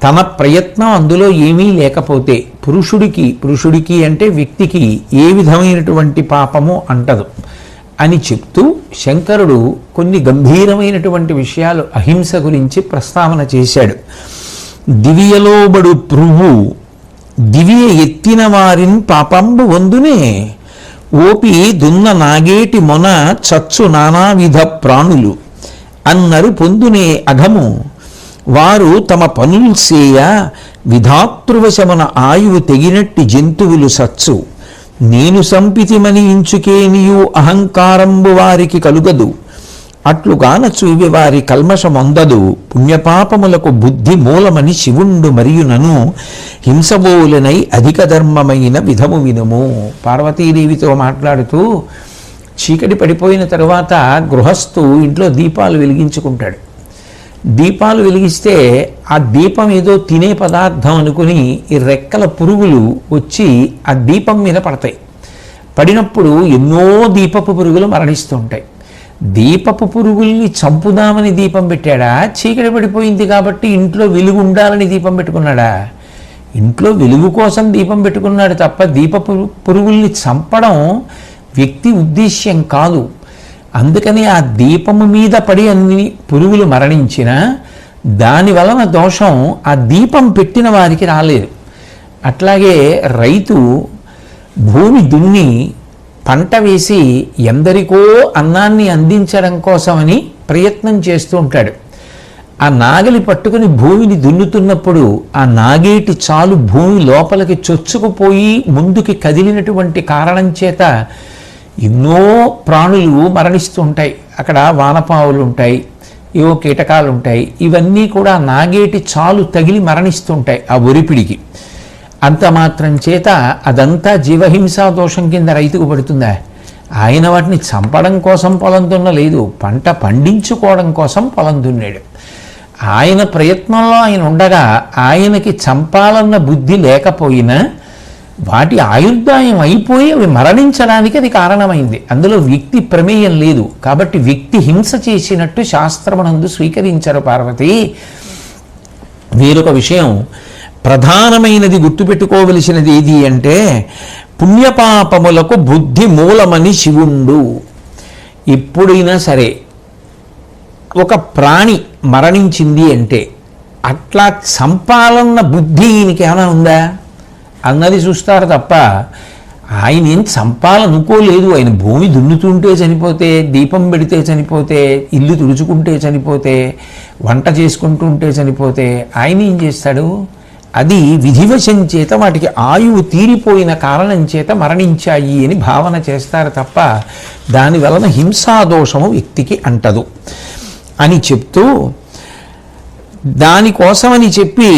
తన ప్రయత్నం అందులో ఏమీ లేకపోతే పురుషుడికి అంటే వ్యక్తికి ఏ విధమైనటువంటి పాపము అంటదు అని చెప్తూ శంకరుడు కొన్ని గంభీరమైనటువంటి విషయాలు అహింస గురించి ప్రస్తావన చేశాడు. దివియలోబడు పురువు దివ్య ఎత్తిన వారిన్ పాపంబు వందునే ఓపి దున్న నాగేటి మొన చచ్చు నానావిధ ప్రాణులు అన్నరు పొందునే అఘము వారు తమ పనులు సేయ విధాతృవశమున ఆయువు తెగినట్టి జంతువులు సచ్చు నేను సంపితిమని ఇంచుకేనియు అహంకారంబు వారికి కలుగదు అట్లుగాన చూవి వారి కల్మషమొందదు పుణ్యపాపములకు బుద్ధి మూలమని శివుండు మరియునను హింసబోలనై అధిక ధర్మమైన విధము వినుము. పార్వతీదేవితో మాట్లాడుతూ చీకటి పడిపోయిన తరువాత గృహస్థు ఇంట్లో దీపాలు వెలిగించుకుంటాడు. దీపాలు వెలిగిస్తే ఆ దీపం ఏదో తినే పదార్థం అనుకుని ఈ రెక్కల పురుగులు వచ్చి ఆ దీపం మీద పడతాయి. పడినప్పుడు ఎన్నో దీపపు పురుగులు మరణిస్తుంటాయి. దీపపు పురుగుల్ని చంపుదామని దీపం పెట్టాడా, చీకటి పడిపోయింది కాబట్టి ఇంట్లో వెలుగు ఉండాలని దీపం పెట్టుకున్నాడా? ఇంట్లో వెలుగు కోసం దీపం పెట్టుకున్నాడు తప్ప దీపపు పురుగుల్ని చంపడం వ్యక్తి ఉద్దేశ్యం కాదు. అందుకని ఆ దీపము మీద పడి అన్ని పురుగులు మరణించినా దాని వలన దోషం ఆ దీపం పెట్టిన వారికి రాలేదు. అట్లాగే రైతు భూమి దున్ని పంట వేసి ఎందరికో అన్నాన్ని అందించడం కోసమని ప్రయత్నం చేస్తూ ఉంటాడు. ఆ నాగలి పట్టుకుని భూమిని దున్నుతున్నప్పుడు ఆ నాగేటి చాలు భూమి లోపలికి చొచ్చుకుపోయి ముందుకి కదిలినటువంటి కారణం చేత ఎన్నో ప్రాణులు మరణిస్తూ ఉంటాయి. అక్కడ వానపావులు ఉంటాయి, ఏవో కీటకాలు ఉంటాయి. ఇవన్నీ కూడా నాగేటి చాలు తగిలి మరణిస్తుంటాయి ఆ ఒరిపిడికి. అంత మాత్రం చేత అదంతా జీవహింసా దోషం కింద రైతుకు పడుతుందా? ఆయన వాటిని చంపడం కోసం పొలం దున్నలేదు, పంట పండించుకోవడం కోసం పొలం దున్నాడు. ఆయన ప్రయత్నంలో ఆయన ఉండగా ఆయనకి చంపాలన్న బుద్ధి లేకపోయినా వాటి ఆయుర్దాయం అయిపోయి అవి మరణించడానికి అది కారణమైంది. అందులో వ్యక్తి ప్రమేయం లేదు కాబట్టి వ్యక్తి హింస చేసినట్టు శాస్త్రమునందు స్వీకరించరు పార్వతి. వేరొక విషయం ప్రధానమైనది గుర్తుపెట్టుకోవలసినది ఏది అంటే పుణ్యపాపములకు బుద్ధి మూలమని శివుండు. ఎప్పుడైనా సరే ఒక ప్రాణి మరణించింది అంటే అట్లా చంపాలన్న బుద్ధి ఈయనకి ఏమైనా ఉందా అన్నది చూస్తారు తప్ప ఆయన ఏం చంపాలనుకోలేదు. ఆయన భూమి దున్నుతుంటే చనిపోతే, దీపం పెడితే చనిపోతే, ఇల్లు తుడుచుకుంటే చనిపోతే, వంట చేసుకుంటుంటే చనిపోతే ఆయన ఏం చేస్తాడు? అది విధివశం చేత వాటికి ఆయువు తీరిపోయిన కారణం చేత మరణించాయి అని భావన చేస్తారు తప్ప దాని వలన హింసాదోషము వ్యక్తికి అంటదు అని చెప్తూ, దానికోసమని చెప్పి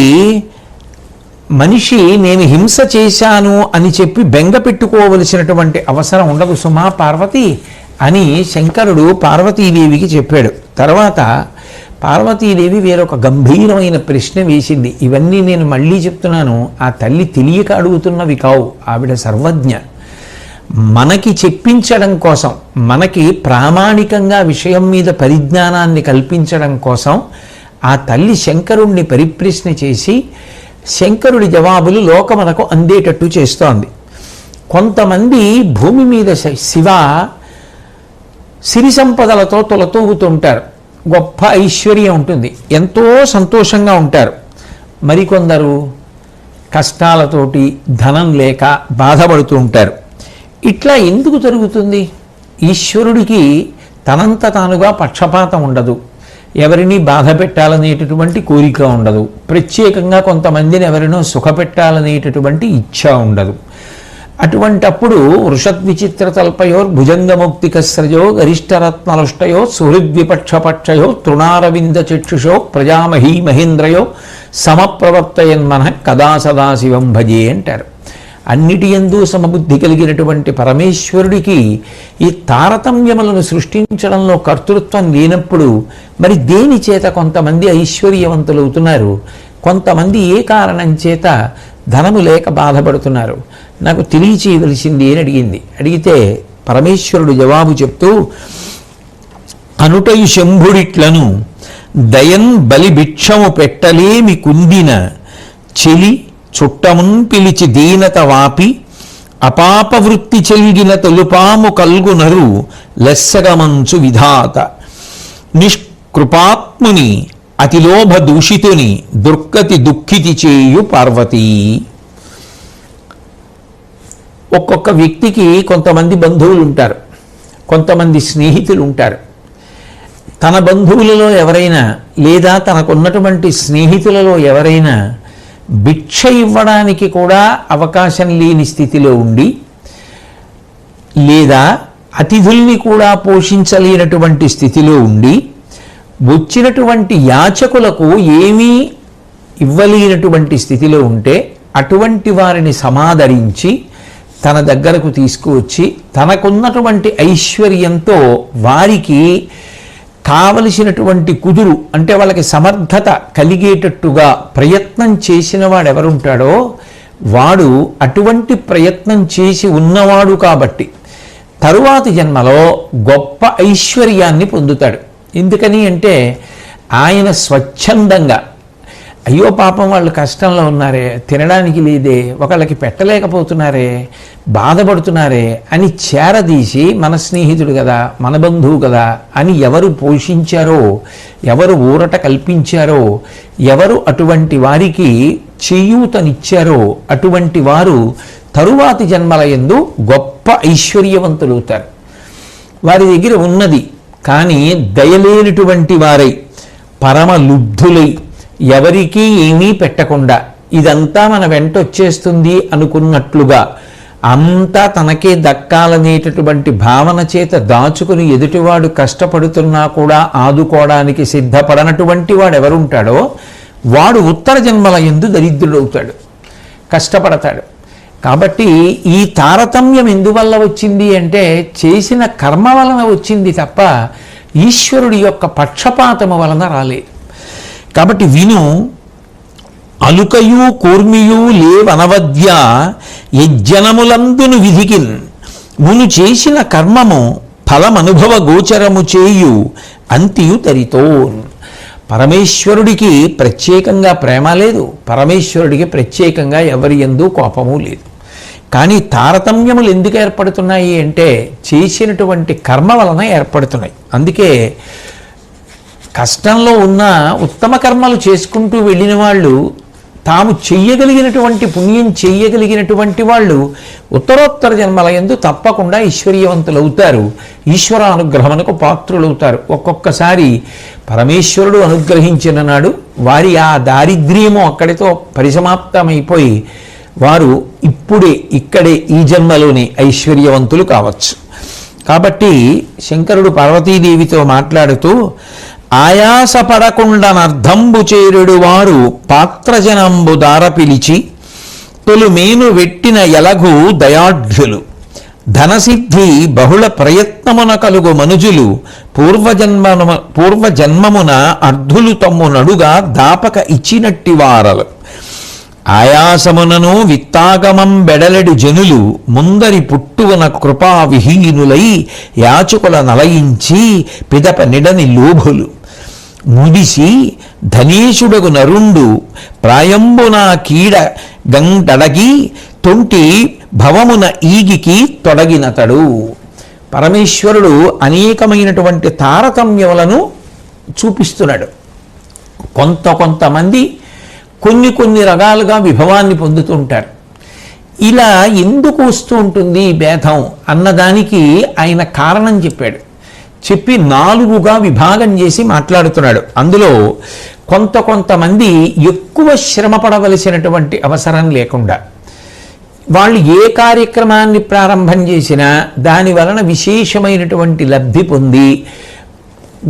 మనిషి నేను హింస చేశాను అని చెప్పి బెంగ పెట్టుకోవలసినటువంటి అవసరం ఉండదు సుమా పార్వతి అని శంకరుడు పార్వతీదేవికి చెప్పాడు. తర్వాత పార్వతీదేవి వేరొక గంభీరమైన ప్రశ్న వేసింది. ఇవన్నీ నేను మళ్ళీ చెప్తున్నాను, ఆ తల్లి తెలియక అడుగుతున్నవి కావు, ఆవిడ సర్వజ్ఞ. మనకి చెప్పించడం కోసం, మనకి ప్రామాణికంగా విషయం మీద పరిజ్ఞానాన్ని కల్పించడం కోసం ఆ తల్లి శంకరుణ్ణి పరిప్రశ్న చేసి శంకరుడి జవాబులు లోకమునకు అందేటట్టు చేస్తోంది. కొంతమంది భూమి మీద శివ సిరి సంపదలతో తొలతూగుతుంటారు, గొప్ప ఐశ్వర్యం ఉంటుంది, ఎంతో సంతోషంగా ఉంటారు. మరికొందరు కష్టాలతోటి ధనం లేక బాధపడుతూ ఉంటారు. ఇట్లా ఎందుకు జరుగుతుంది? ఈశ్వరుడికి తనంత తానుగా పక్షపాతం ఉండదు, ఎవరిని బాధ పెట్టాలనేటటువంటి కోరిక ఉండదు, ప్రత్యేకంగా కొంతమందిని ఎవరినో సుఖపెట్టాలనేటటువంటి ఇచ్ఛ ఉండదు. అటువంటప్పుడు వృషద్విచిత్రతల్పయోర్ భుజంగముక్తికస్రజో గరిష్టరత్నలుష్టయో సుహృద్విపక్షపక్షయో తృణారవింద చక్షుషో ప్రజామహీ మహేంద్రయో సమప్రవర్తయన్మన కదా సదాశివం భజే అంటారు. అన్నిటి యందు సమబుద్ధి కలిగినటువంటి పరమేశ్వరుడికి ఈ తారతమ్యములను సృష్టించడంలో కర్తృత్వం లేనప్పుడు మరి దేని చేత కొంతమంది ఐశ్వర్యవంతులవుతున్నారు, కొంతమంది ఏ కారణం చేత ధనము లేక బాధపడుతున్నారు, నాకు తెలియచేయవలసింది అని అడిగితే పరమేశ్వరుడు జవాబు చెప్తూ, అనుటయు శంభుడిట్లను దయన్ బలి భిక్షము పెట్టలేమి కుందిన చెలి చుట్టమున్ పిలిచి దీనత వాపి అపాపవృత్తి చెల్గిన తొలుపాము కల్గునరు లెస్సగమంచు విధాత నిష్కృపాత్ముని అతిలోభ దూషితుని దుర్గతి దుఃఖితి చేయు పార్వతీ. ఒక్కొక్క వ్యక్తికి కొంతమంది బంధువులు ఉంటారు, కొంతమంది స్నేహితులు ఉంటారు. తన బంధువులలో ఎవరైనా లేదా తనకున్నటువంటి స్నేహితులలో ఎవరైనా భిక్ష ఇవ్వడానికి కూడా అవకాశం లేని స్థితిలో ఉండి, లేదా అతిథుల్ని కూడా పోషించలేనటువంటి స్థితిలో ఉండి, వచ్చినటువంటి యాచకులకు ఏమీ ఇవ్వలేనటువంటి స్థితిలో ఉంటే అటువంటి వారిని సమాదరించి తన దగ్గరకు తీసుకువచ్చి తనకున్నటువంటి ఐశ్వర్యంతో వారికి కావలసినటువంటి కుదురు, అంటే వాళ్ళకి సమర్థత కలిగేటట్టుగా ప్రయత్నం చేసిన వాడు ఎవరుంటాడో వాడు అటువంటి ప్రయత్నం చేసి ఉన్నవాడు కాబట్టి తరువాతి జన్మలో గొప్ప ఐశ్వర్యాన్ని పొందుతాడు. ఎందుకని అంటే ఆయన స్వచ్ఛందంగా, అయ్యో పాపం వాళ్ళు కష్టంలో ఉన్నారే, తినడానికి లేదే, ఒకళ్ళకి పెట్టలేకపోతున్నారే, బాధపడుతున్నారే అని చేరదీసి మన స్నేహితుడు కదా, మన బంధువు కదా అని ఎవరు పోషించారో, ఎవరు ఊరట కల్పించారో, ఎవరు అటువంటి వారికి చేయూతనిచ్చారో అటువంటి వారు తరువాతి జన్మల యందు గొప్ప ఐశ్వర్యవంతులవుతారు. వారి దగ్గర ఉన్నది కానీ దయలేనటువంటి వారై, పరమ లుబ్ధులై, ఎవరికీ ఏమీ పెట్టకుండా ఇదంతా మన వెంట వచ్చేస్తుంది అనుకున్నట్లుగా అంతా తనకే దక్కాలనేటటువంటి భావన చేత దాచుకుని ఎదుటివాడు కష్టపడుతున్నా కూడా ఆదుకోవడానికి సిద్ధపడనటువంటి వాడు ఎవరుంటాడో వాడు ఉత్తర జన్మల యందు దరిద్రుడవుతాడు, కష్టపడతాడు. కాబట్టి ఈ తారతమ్యం ఎందువల్ల వచ్చింది అంటే చేసిన కర్మ వలన వచ్చింది తప్ప ఈశ్వరుడి యొక్క పక్షపాతము వలన రాలేదు. కాబట్టి విను, అలుకయు కూర్మియు లేవనవద్య యజ్జనములందును విధికిన్ మును చేసిన కర్మము ఫలమనుభవ గోచరము చేయు అంతియు తరితో. పరమేశ్వరుడికి ప్రత్యేకంగా ప్రేమ లేదు, పరమేశ్వరుడికి ప్రత్యేకంగా ఎవరి యందు కోపము లేదు. కానీ తారతమ్యములు ఎందుకు ఏర్పడుతున్నాయి అంటే చేసినటువంటి కర్మ వలన ఏర్పడుతున్నాయి. అందుకే కష్టంలో ఉన్న ఉత్తమ కర్మలు చేసుకుంటూ వెళ్ళిన వాళ్ళు, తాము చెయ్యగలిగినటువంటి పుణ్యం చెయ్యగలిగినటువంటి వాళ్ళు ఉత్తరోత్తర జన్మల యందు తప్పకుండా ఐశ్వర్యవంతులవుతారు, ఈశ్వరానుగ్రహమునకు పాత్రులవుతారు. ఒక్కొక్కసారి పరమేశ్వరుడు అనుగ్రహించిన నాడు వారి ఆ దారిద్ర్యము అక్కడితో పరిసమాప్తమైపోయి వారు ఇక్కడే ఈ జన్మలోని ఐశ్వర్యవంతులు కావచ్చు. కాబట్టి శంకరుడు పార్వతీదేవితో మాట్లాడుతూ, ఆయాసపడకుండనర్ధంబు చేరుడు వారు పాత్రజనంబు దార పిలిచి తొలుమేను వెట్టిన ఎలగు దయాఢ్యులు ధనసిద్ధి బహుళ ప్రయత్నమున కలుగు మనుజులు పూర్వజన్మమున అర్ధులు తమ్ము నడుగా దాపక ఇచ్చినట్టి వారలు ఆయాసమునను విత్తాగమం బెడలెడు జనులు ముందరి పుట్టువన కృపా విహీనులై యాచకుల నలయించి పిదప నిడని లోభులు ముడిసి ధనేశుడగు నరుండు ప్రాయంబున కీడ గంటడగి తొంటి భవమున ఈగికి తొడగినతడు. పరమేశ్వరుడు అనేకమైనటువంటి తారతమ్యములను చూపిస్తున్నాడు. కొంతమంది కొన్ని రకాలుగా విభవాన్ని పొందుతుంటారు. ఇలా ఎందుకు వస్తూ ఉంటుంది ఈ భేదం అన్నదానికి ఆయన కారణం చెప్పాడు. చెప్పి 4గా విభాగం చేసి మాట్లాడుతున్నాడు. అందులో కొంతమంది ఎక్కువ శ్రమ పడవలసినటువంటి అవసరం లేకుండా వాళ్ళు ఏ కార్యక్రమాన్ని ప్రారంభం చేసినా దాని వలన విశేషమైనటువంటి లబ్ధి పొంది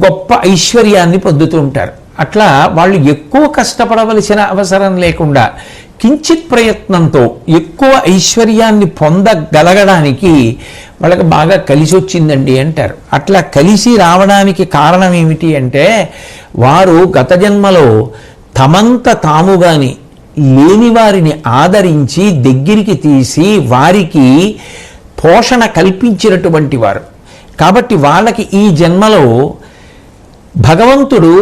గొప్ప ఐశ్వర్యాన్ని పొందుతూ ఉంటారు. అట్లా వాళ్ళు ఎక్కువ కష్టపడవలసిన అవసరం లేకుండా కించిత్ ప్రయత్నంతో ఎక్కువ ఐశ్వర్యాన్ని పొందగలగడానికి వాళ్ళకి బాగా కలిసి వచ్చిందండి అంటారు. అట్లా కలిసి రావడానికి కారణం ఏమిటి అంటే వారు గత జన్మలో తమంత తాముగాని లేని వారిని ఆదరించి దగ్గరికి తీసి వారికి పోషణ కల్పించినటువంటి వారు. కాబట్టి వాళ్ళకి ఈ జన్మలో భగవంతుడు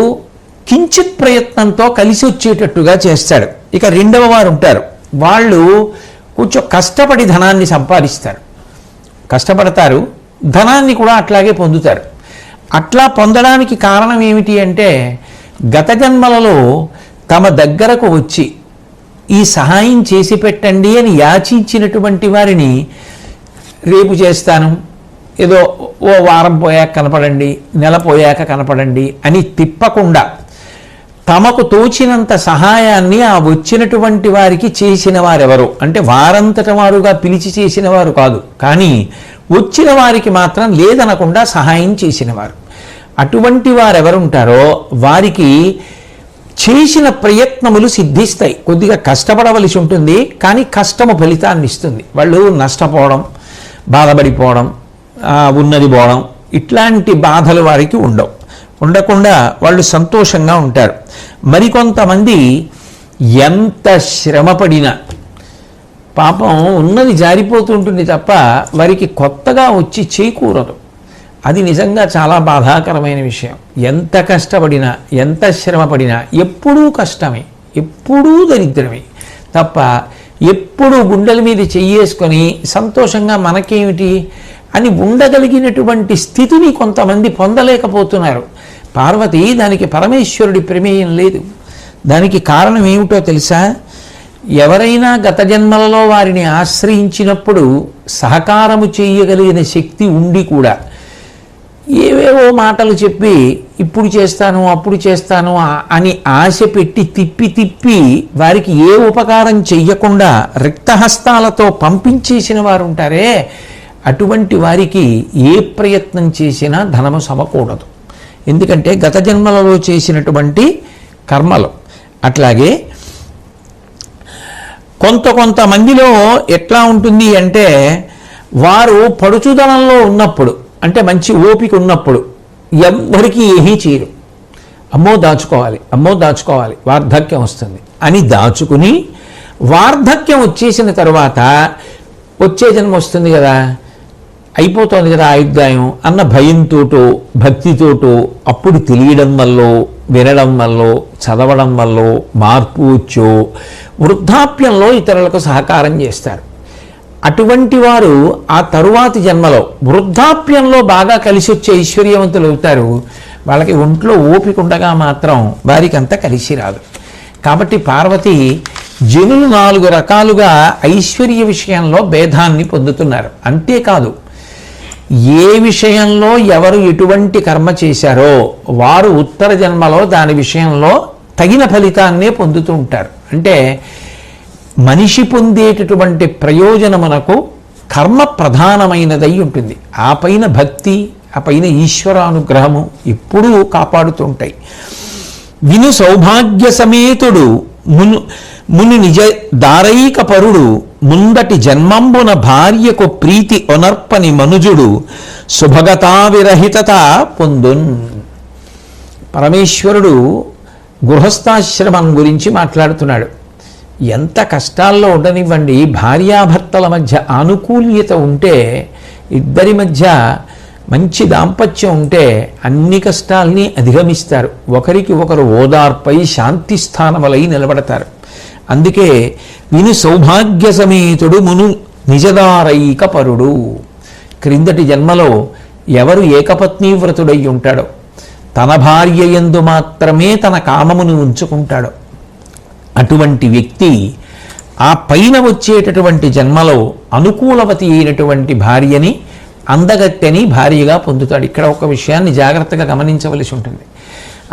కించిత్ ప్రయత్నంతో కలిసి వచ్చేటట్టుగా చేస్తాడు. ఇక 2వ వారు ఉంటారు, వాళ్ళు కొంచెం కష్టపడి ధనాన్ని సంపాదిస్తారు, కష్టపడతారు, ధనాన్ని కూడా అట్లాగే పొందుతారు. అట్లా పొందడానికి కారణం ఏమిటి అంటే గత జన్మలలో తమ దగ్గరకు వచ్చి ఈ సహాయం చేసి పెట్టండి అని యాచించినటువంటి వారిని రేపు చేస్తాను, ఏదో ఓ వారం పోయాక కనపడండి, నెల పోయాక కనపడండి అని తిప్పకుండా తమకు తోచినంత సహాయాన్ని ఆ వచ్చినటువంటి వారికి చేసిన వారెవరు అంటే వారంతట వారుగా పిలిచి చేసిన వారు కాదు, కానీ వచ్చిన వారికి మాత్రం లేదనకుండా సహాయం చేసినవారు. అటువంటి వారెవరుంటారో వారికి చేసిన ప్రయత్నములు సిద్ధిస్తాయి. కొద్దిగా కష్టపడవలసి ఉంటుంది, కానీ కష్టము ఫలితాన్ని ఇస్తుంది. వాళ్ళు నష్టపోవడం, బాధపడిపోవడం, ఉన్నది పోవడం ఇట్లాంటి బాధలు వారికి ఉండకుండా వాళ్ళు సంతోషంగా ఉంటారు. మరికొంతమంది ఎంత శ్రమపడినా పాపం ఉన్నది జారిపోతుంటుంది తప్ప వారికి కొత్తగా వచ్చి చేకూరదు. అది నిజంగా చాలా బాధాకరమైన విషయం. ఎంత కష్టపడినా, ఎంత శ్రమపడినా ఎప్పుడూ కష్టమే, ఎప్పుడూ దరిద్రమే తప్ప ఎప్పుడూ గుండెల మీద చెయ్యేసుకొని సంతోషంగా మనకేమిటి అని ఉండగలిగినటువంటి స్థితిని కొంతమంది పొందలేకపోతున్నారు. పార్వతి దానికి పరమేశ్వరుడి ప్రమేయం లేదు. దానికి కారణం ఏమిటో తెలుసా? ఎవరైనా గత జన్మలలో వారిని ఆశ్రయించినప్పుడు సహకారము చేయగలిగిన శక్తి ఉండి కూడా ఏవేవో మాటలు చెప్పి ఇప్పుడు చేస్తాను అప్పుడు చేస్తాను అని ఆశ పెట్టి తిప్పి వారికి ఏ ఉపకారం చెయ్యకుండా రిక్తహస్తాలతో పంపించేసిన వారు ఉంటారే, అటువంటి వారికి ఏ ప్రయత్నం చేసినా ధనము సమకూడదు. ఎందుకంటే గత జన్మలలో చేసినటువంటి కర్మలు. అట్లాగే కొంతమందిలో ఎట్లా ఉంటుంది అంటే వారు పడుచుదనంలో ఉన్నప్పుడు అంటే మంచి ఓపిక ఉన్నప్పుడు ఎవ్వరికీ ఏమీ చేయరు. అమ్మో దాచుకోవాలి వార్ధక్యం వస్తుంది అని దాచుకుని వార్ధక్యం వచ్చేసిన తర్వాత వచ్చే జన్మ వస్తుంది కదా, అయిపోతుంది కదా ఆయుర్దాయం అన్న భయంతోటో భక్తితోటో అప్పుడు తెలియడం వల్ల, వినడం వల్ల, చదవడం వల్ల మార్పు వచ్చో వృద్ధాప్యంలో ఇతరులకు సహకారం చేస్తారు. అటువంటి వారు ఆ తరువాతి జన్మలో వృద్ధాప్యంలో బాగా కలిసి వచ్చే ఐశ్వర్యవంతులు అవుతారు. వాళ్ళకి ఒంట్లో ఓపిక ఉండగా మాత్రం వారికి అంతా కలిసి రాదు. కాబట్టి పార్వతి జనులు 4 రకాలుగా ఐశ్వర్య విషయంలో భేదాన్ని పొందుతున్నారు. అంతేకాదు ఏ విషయంలో ఎవరు ఎటువంటి కర్మ చేశారో వారు ఉత్తర జన్మలో దాని విషయంలో తగిన ఫలితాన్నే పొందుతూ ఉంటారు. అంటే మనిషి పొందేటటువంటి ప్రయోజనమునకు కర్మ ప్రధానమైనదై ఉంటుంది. ఆ పైన భక్తి, ఆ పైన ఈశ్వరానుగ్రహము ఎప్పుడూ కాపాడుతూ ఉంటాయి. విను సౌభాగ్య సమేతుడు ముని నిజ దారైక పరుడు ముందటి జన్మంబున భార్యకు ప్రీతి ఒనర్పని మనుజుడు శుభగతా విరహితత పొందున్. పరమేశ్వరుడు గృహస్థాశ్రమం గురించి మాట్లాడుతున్నాడు. ఎంత కష్టాల్లో ఉండనివ్వండి, భార్యాభర్తల మధ్య ఆనుకూల్యత ఉంటే, ఇద్దరి మధ్య మంచి దాంపత్యం ఉంటే అన్ని కష్టాల్ని అధిగమిస్తారు. ఒకరికి ఒకరు ఓదార్పై శాంతి స్థానములై నిలబడతారు. అందుకే విను సౌభాగ్య సమేతుడు మును నిజదారైక పరుడు. క్రిందటి జన్మలో ఎవరు ఏకపత్నీ వ్రతుడై ఉంటాడో, తన భార్య యందు మాత్రమే తన కామమును ఉంచుకుంటాడో అటువంటి వ్యక్తి ఆ పైన వచ్చేటటువంటి జన్మలో అనుకూలవతి అయినటువంటి భార్యని, అందగత్తెని భార్యగా పొందుతాడు. ఇక్కడ ఒక విషయాన్ని జాగ్రత్తగా గమనించవలసి ఉంటుంది.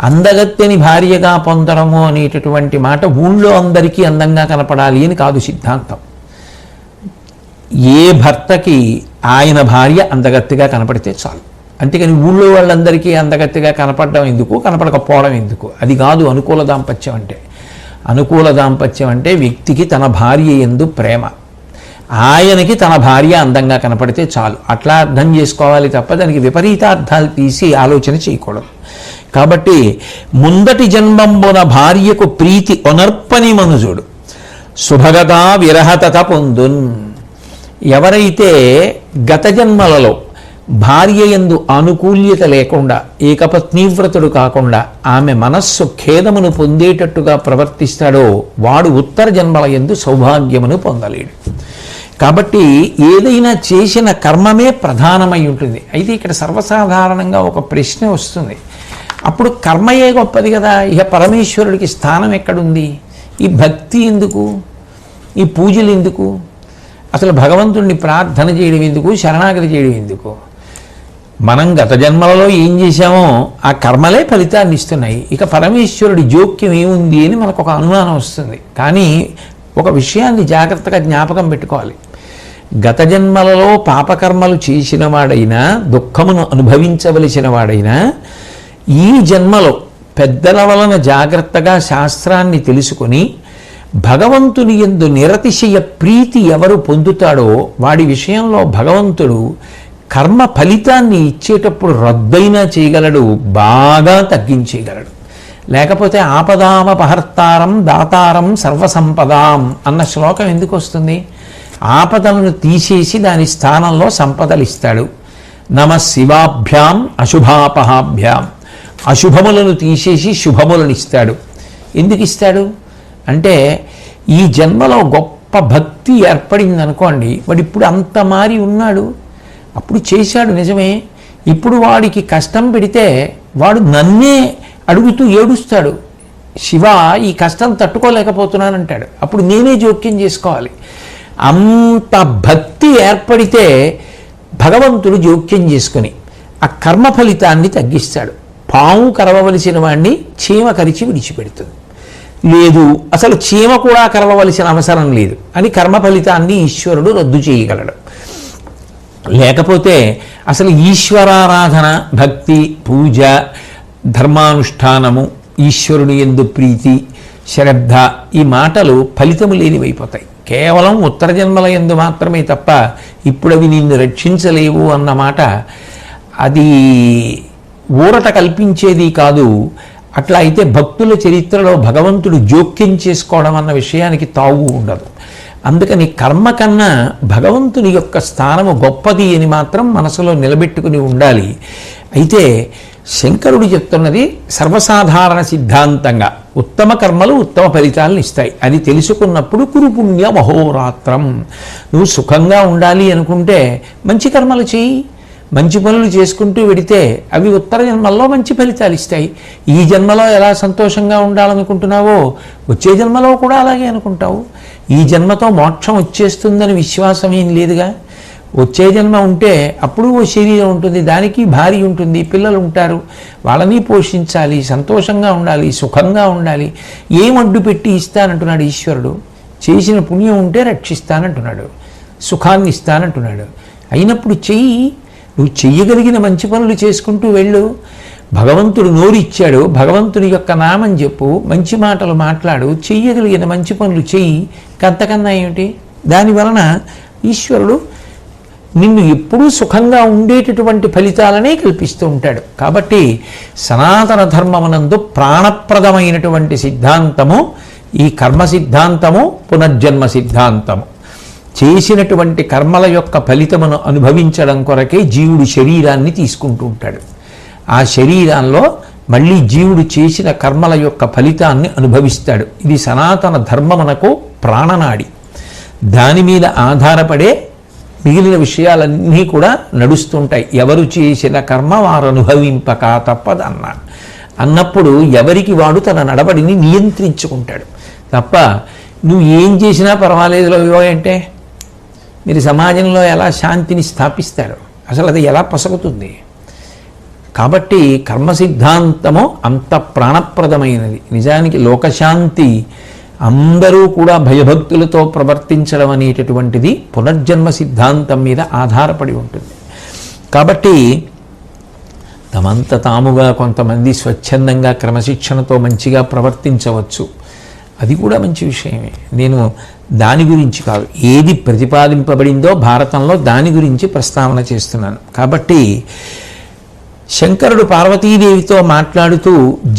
అందగత్తెని భార్యగా పొందడము అనేటటువంటి మాట ఊళ్ళో అందరికీ అందంగా కనపడాలి అని కాదు సిద్ధాంతం. ఏ భర్తకి ఆయన భార్య అందగత్తెగా కనపడితే చాలు. అంతేకాని ఊళ్ళో వాళ్ళందరికీ అందగత్తెగా కనపడడం ఎందుకు, కనపడకపోవడం ఎందుకు? అది కాదు అనుకూల దాంపత్యం అంటే. అనుకూల దాంపత్యం అంటే వ్యక్తికి తన భార్య యందు ప్రేమ, ఆయనకి తన భార్య అందంగా కనపడితే చాలు. అట్లా అర్థం చేసుకోవాలి తప్ప దానికి విపరీతార్థాలు తీసి ఆలోచన చేయకూడదు. కాబట్టి ముందటి జన్మంబున భార్యకు ప్రీతి ఒనర్పని మనుజుడు శుభగతా విరహతత పొందున్. ఎవరైతే గత జన్మలలో భార్య యందు ఆనుకూల్యత లేకుండా, ఏకపత్నీవ్రతుడు కాకుండా ఆమె మనస్సు ఖేదమును పొందేటట్టుగా ప్రవర్తిస్తాడో వాడు ఉత్తర జన్మల యందు సౌభాగ్యమును పొందలేడు. కాబట్టి ఏదైనా చేసిన కర్మమే ప్రధానమై ఉంటుంది. అయితే ఇక్కడ సర్వసాధారణంగా ఒక ప్రశ్న వస్తుంది, అప్పుడు కర్మయే గొప్పది కదా, ఇక పరమేశ్వరుడికి స్థానం ఎక్కడుంది? ఈ భక్తి ఎందుకు, ఈ పూజలు ఎందుకు, అసలు భగవంతుడిని ప్రార్థన చేయడం ఎందుకు, శరణాగతి చేయడం ఎందుకు? మనం గత జన్మలలో ఏం చేశామో ఆ కర్మలే ఫలితాన్ని ఇస్తున్నాయి. ఇక పరమేశ్వరుడి జోక్యం ఏముంది అని మనకు ఒక అనుమానం వస్తుంది. కానీ ఒక విషయాన్ని జాగ్రత్తగా జ్ఞాపకం పెట్టుకోవాలి. గత జన్మలలో పాపకర్మలు చేసిన వాడైనా, దుఃఖమును అనుభవించవలసిన వాడైనా, ఈ జన్మలో పెద్దల వలన జాగ్రత్తగా శాస్త్రాన్ని తెలుసుకొని భగవంతుని యందు నిరతిశయ ప్రీతి ఎవరు పొందుతాడో వాడి విషయంలో భగవంతుడు కర్మ ఫలితాన్ని ఇచ్చేటప్పుడు రద్దయినా చేయగలడు, బాగా తగ్గించేయగలడు. లేకపోతే ఆపదామపహర్తారం దాతారం సర్వసంపదాం అన్న శ్లోకం ఎందుకు వస్తుంది? ఆపదలను తీసేసి దాని స్థానంలో సంపదలు ఇస్తాడు. నమ శివాభ్యాం అశుభాపహాభ్యాం, అశుభములను తీసేసి శుభములను ఇస్తాడు. ఎందుకు ఇస్తాడు అంటే ఈ జన్మలో గొప్ప భక్తి ఏర్పడింది అనుకోండి, వాడు ఇప్పుడు అంత మారి ఉన్నాడు, అప్పుడు చేశాడు నిజమే, ఇప్పుడు వాడికి కష్టం పెడితే వాడు నన్నే అడుగుతూ ఏడుస్తాడు, శివ ఈ కష్టం తట్టుకోలేకపోతున్నానంటాడు. అప్పుడు నేనే జోక్యం చేసుకోవాలి. అంత భక్తి ఏర్పడితే భగవంతుడు జోక్యం చేసుకుని ఆ కర్మ ఫలితాన్ని తగ్గిస్తాడు. పాము కరవవలసిన వాడిని చీమ కరిచి విడిచిపెడుతుంది. లేదు అసలు చీమ కూడా కరవవలసిన అవసరం లేదు అని కర్మ ఫలితాన్ని ఈశ్వరుడు రద్దు చేయగలడు. లేకపోతే అసలు ఈశ్వరారాధన, భక్తి, పూజ, ధర్మానుష్ఠానము, ఈశ్వరుని యందు ప్రీతి, శ్రద్ధ ఈ మాటలు ఫలితము లేనివైపోతాయి. కేవలం ఉత్తర జన్మల యందు మాత్రమే తప్ప ఇప్పుడు అవి నిన్ను రక్షించలేవు అన్న మాట అది ఊరట కల్పించేది కాదు. అట్లా అయితే భక్తుల చరిత్రలో భగవంతుడు జోక్యం చేసుకోవడం అన్న విషయానికి తావు ఉండదు. అందుకని కర్మ కన్నా భగవంతుని యొక్క స్థానము గొప్పది అని మాత్రం మనసులో నిలబెట్టుకుని ఉండాలి. అయితే శంకరుడు చెప్తున్నది సర్వసాధారణ సిద్ధాంతంగా ఉత్తమ కర్మలు ఉత్తమ ఫలితాలను ఇస్తాయి. అది తెలుసుకున్నప్పుడు కురు పుణ్య మహోరాత్రం. నువ్వు సుఖంగా ఉండాలి అనుకుంటే మంచి కర్మలు చేయి, మంచి పనులు చేసుకుంటూ వెడితే అవి ఉత్తర జన్మల్లో మంచి ఫలితాలు ఇస్తాయి. ఈ జన్మలో ఎలా సంతోషంగా ఉండాలనుకుంటున్నావో వచ్చే జన్మలో కూడా అలాగే అనుకుంటావు. ఈ జన్మతో మోక్షం వచ్చేస్తుందని విశ్వాసం ఏం లేదుగా. వచ్చే జన్మ ఉంటే అప్పుడు ఓ శరీరం ఉంటుంది, దానికి భార్య ఉంటుంది, పిల్లలు ఉంటారు, వాళ్ళని పోషించాలి, సంతోషంగా ఉండాలి, సుఖంగా ఉండాలి. ఏం అడ్డు పెట్టి ఇస్తానంటున్నాడు ఈశ్వరుడు? చేసిన పుణ్యం ఉంటే రక్షిస్తానంటున్నాడు, సుఖాన్ని ఇస్తానంటున్నాడు. అయినప్పుడు చెయ్యి, నువ్వు చెయ్యగలిగిన మంచి పనులు చేసుకుంటూ వెళ్ళు. భగవంతుడు నోరిచ్చాడు, భగవంతుని యొక్క నామం చెప్పు, మంచి మాటలు మాట్లాడు, చెయ్యగలిగిన మంచి పనులు చెయ్యి. అంతకన్నా ఏమిటి? దానివలన ఈశ్వరుడు నిన్ను ఎప్పుడూ సుఖంగా ఉండేటటువంటి ఫలితాలనే కల్పిస్తూ ఉంటాడు. కాబట్టి సనాతన ధర్మమునందు ప్రాణప్రదమైనటువంటి సిద్ధాంతము ఈ కర్మ సిద్ధాంతము, పునర్జన్మ సిద్ధాంతము. చేసినటువంటి కర్మల యొక్క ఫలితమును అనుభవించడం కొరకే జీవుడు శరీరాన్ని తీసుకుంటూ ఉంటాడు. ఆ శరీరాల్లో మళ్ళీ జీవుడు చేసిన కర్మల యొక్క ఫలితాన్ని అనుభవిస్తాడు. ఇది సనాతన ధర్మమునకు ప్రాణనాడి. దాని మీద ఆధారపడే మిగిలిన విషయాలన్నీ కూడా నడుస్తుంటాయి. ఎవరు చేసిన కర్మ వారు అనుభవింపక తప్పదన్న అన్నప్పుడు ఎవరికి వాడు తన నడవడిని నియంత్రించుకుంటాడు తప్ప నువ్వు ఏం చేసినా పర్వాలేదు అంటే మీరు సమాజంలో ఎలా శాంతిని స్థాపిస్తారు? అసలు అది ఎలా పొసగుతుంది? కాబట్టి కర్మ సిద్ధాంతము అంత ప్రాణప్రదమైనది. నిజానికి లోకశాంతి అందరూ కూడా భయభక్తులతో ప్రవర్తించడం అనేటటువంటిది పునర్జన్మ సిద్ధాంతం మీద ఆధారపడి ఉంటుంది. కాబట్టి తమంత తాముగా కొంతమంది స్వచ్ఛందంగా క్రమశిక్షణతో మంచిగా ప్రవర్తించవచ్చు, అది కూడా మంచి విషయమే. నేను దాని గురించి కాదు, ఏది ప్రతిపాదింపబడిందో భారతంలో దాని గురించి ప్రస్తావన చేస్తున్నాను. కాబట్టి శంకరుడు పార్వతీదేవితో మాట్లాడుతూ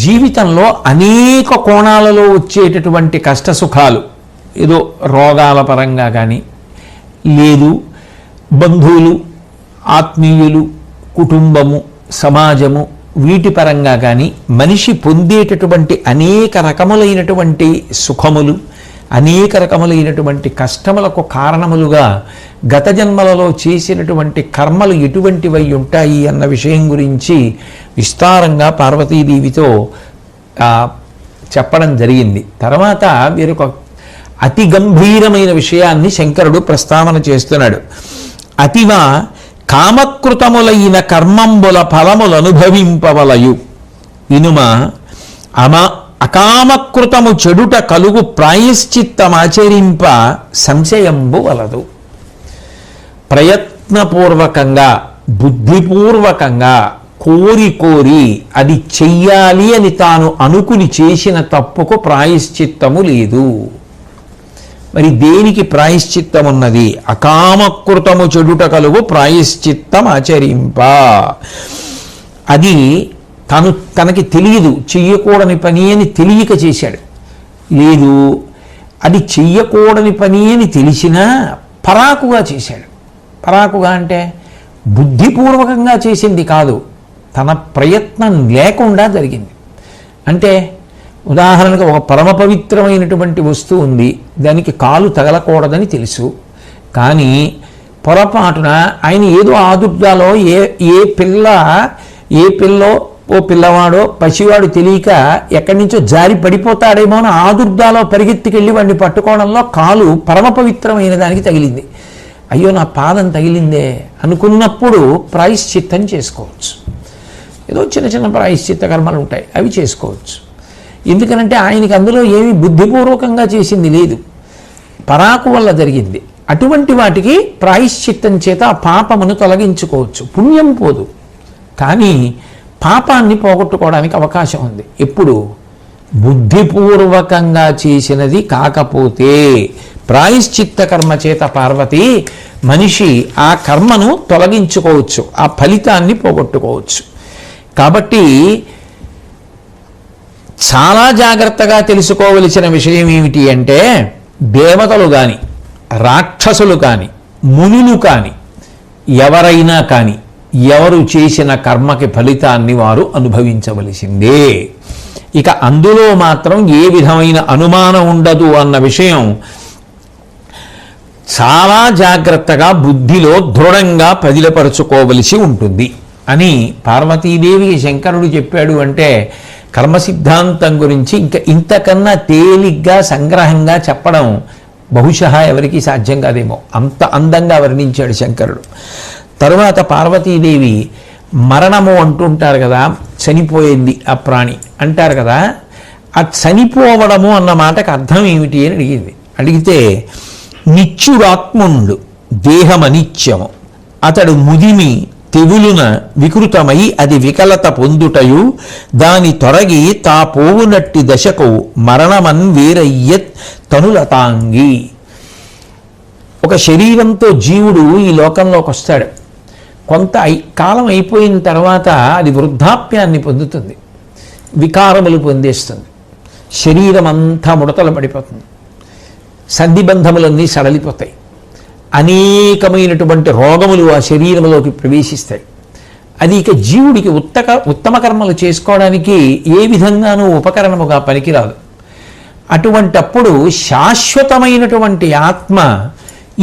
జీవితంలో అనేక కోణాలలో వచ్చేటటువంటి కష్టసుఖాలు, ఏదో రోగాల పరంగా కానీ, లేదు బంధువులు, ఆత్మీయులు, కుటుంబము, సమాజము, వీటి పరంగా కానీ మనిషి పొందేటటువంటి అనేక రకములైనటువంటి సుఖములు, అనేక రకములైనటువంటి కష్టములకు కారణములుగా గత జన్మలలో చేసినటువంటి కర్మలు ఎటువంటివై ఉంటాయి అన్న విషయం గురించి విస్తారంగా పార్వతీదేవితో చెప్పడం జరిగింది. తర్వాత వీరొక అతి గంభీరమైన విషయాన్ని శంకరుడు ప్రస్తావన చేస్తున్నాడు. అతివ కామకృతములైన కర్మంబుల ఫలములు అనుభవింపవలయు వినుమ అకామకృతము చెడుట కలుగు ప్రాయశ్చిత్తమాచరింప సంశయంబు వలదు. ప్రయత్నపూర్వకంగా బుద్ధిపూర్వకంగా కోరి అది చెయ్యాలి అని తాను అనుకుని చేసిన తప్పుకు ప్రాయశ్చిత్తము లేదు. మరి దేనికి ప్రాయశ్చిత్తం ఉన్నది? అకామకృతము చెడుట కలుగు ప్రాయశ్చిత్తం ఆచరింప. అది తనకి తెలియదు, చెయ్యకూడని పని అని తెలియక చేశాడు. లేదు, అది చెయ్యకూడని పని అని తెలిసినా పరాకుగా చేశాడు. పరాకుగా అంటే బుద్ధిపూర్వకంగా చేసింది కాదు, తన ప్రయత్నం లేకుండా జరిగింది. అంటే ఉదాహరణకు ఒక పరమ పవిత్రమైనటువంటి వస్తువు ఉంది, దానికి కాలు తగలకూడదని తెలుసు, కానీ పొరపాటున ఆయన ఏదో ఆదుర్దాలో ఏ పిల్లో ఓ పిల్లవాడో పసివాడు తెలియక ఎక్కడి నుంచో జారి పడిపోతాడేమో అని ఆదుర్దాలో పరిగెత్తికెళ్ళి వాడిని పట్టుకోవడంలో కాలు పరమ పవిత్రమైన దానికి తగిలింది. అయ్యో నా పాదం తగిలిందే అనుకున్నప్పుడు ప్రాయశ్చిత్తం చేసుకోవచ్చు. ఏదో చిన్న చిన్న ప్రాయశ్చిత్త కర్మలు ఉంటాయి, అవి చేసుకోవచ్చు. ఎందుకనంటే ఆయనకి అందులో ఏమీ బుద్ధిపూర్వకంగా చేసింది లేదు, పరాకు వల్ల జరిగింది. అటువంటి వాటికి ప్రాయశ్చిత్తం చేత ఆ పాపమును తొలగించుకోవచ్చు. పుణ్యం పోదు, కానీ పాపాన్ని పోగొట్టుకోవడానికి అవకాశం ఉంది. ఎప్పుడు? బుద్ధిపూర్వకంగా చేసినది కాకపోతే. ప్రాయశ్చిత్త కర్మ చేత పార్వతి మనిషి ఆ కర్మను తొలగించుకోవచ్చు, ఆ ఫలితాన్ని పోగొట్టుకోవచ్చు. కాబట్టి చాలా జాగ్రత్తగా తెలుసుకోవలసిన విషయం ఏమిటి అంటే, దేవతలు కానీ రాక్షసులు కానీ మునులు కానీ ఎవరైనా కానీ ఎవరు చేసిన కర్మకి ఫలితాన్ని వారు అనుభవించవలసిందే. ఇక అందులో మాత్రం ఏ విధమైన అనుమానం ఉండదు అన్న విషయం చాలా జాగ్రత్తగా బుద్ధిలో దృఢంగా పదిలపరుచుకోవలసి ఉంటుంది అని పార్వతీదేవికి శంకరుడు చెప్పాడు. అంటే కర్మ సిద్ధాంతం గురించి ఇంకా ఇంతకన్నా తేలిగ్గా సంగ్రహంగా చెప్పడం బహుశా ఎవరికి సాధ్యం కాదేమో, అంత అందంగా వర్ణించాడు శంకరుడు. తరువాత పార్వతీదేవి మరణము అంటుంటారు కదా, చనిపోయింది ఆ ప్రాణి అంటారు కదా, ఆ చనిపోవడము అన్న మాటకు అర్థం ఏమిటి అని అడిగితే నిత్యుడాత్ముండు దేహమనిత్యము అతడు ముదిమి తెగులున వికృతమై అది వికలత పొందుటయు దాని తొరగి తా పోవునట్టి దశకు మరణమన్ వేరయ్యత్ తనులతాంగి. ఒక శరీరంతో జీవుడు ఈ లోకంలోకి వస్తాడు. కొంత కాలం అయిపోయిన తర్వాత అది వృద్ధాప్యాన్ని పొందుతుంది, వికారములు పొందేస్తుంది, శరీరం అంతా ముడతలు పడిపోతుంది, సంధిబంధములన్నీ సడలిపోతాయి, అనేకమైనటువంటి రోగములు ఆ శరీరంలోకి ప్రవేశిస్తాయి. అది ఇక జీవుడికి ఉత్తమ కర్మలు చేసుకోవడానికి ఏ విధంగానూ ఉపకరణముగా పనికిరాదు. అటువంటప్పుడు శాశ్వతమైనటువంటి ఆత్మ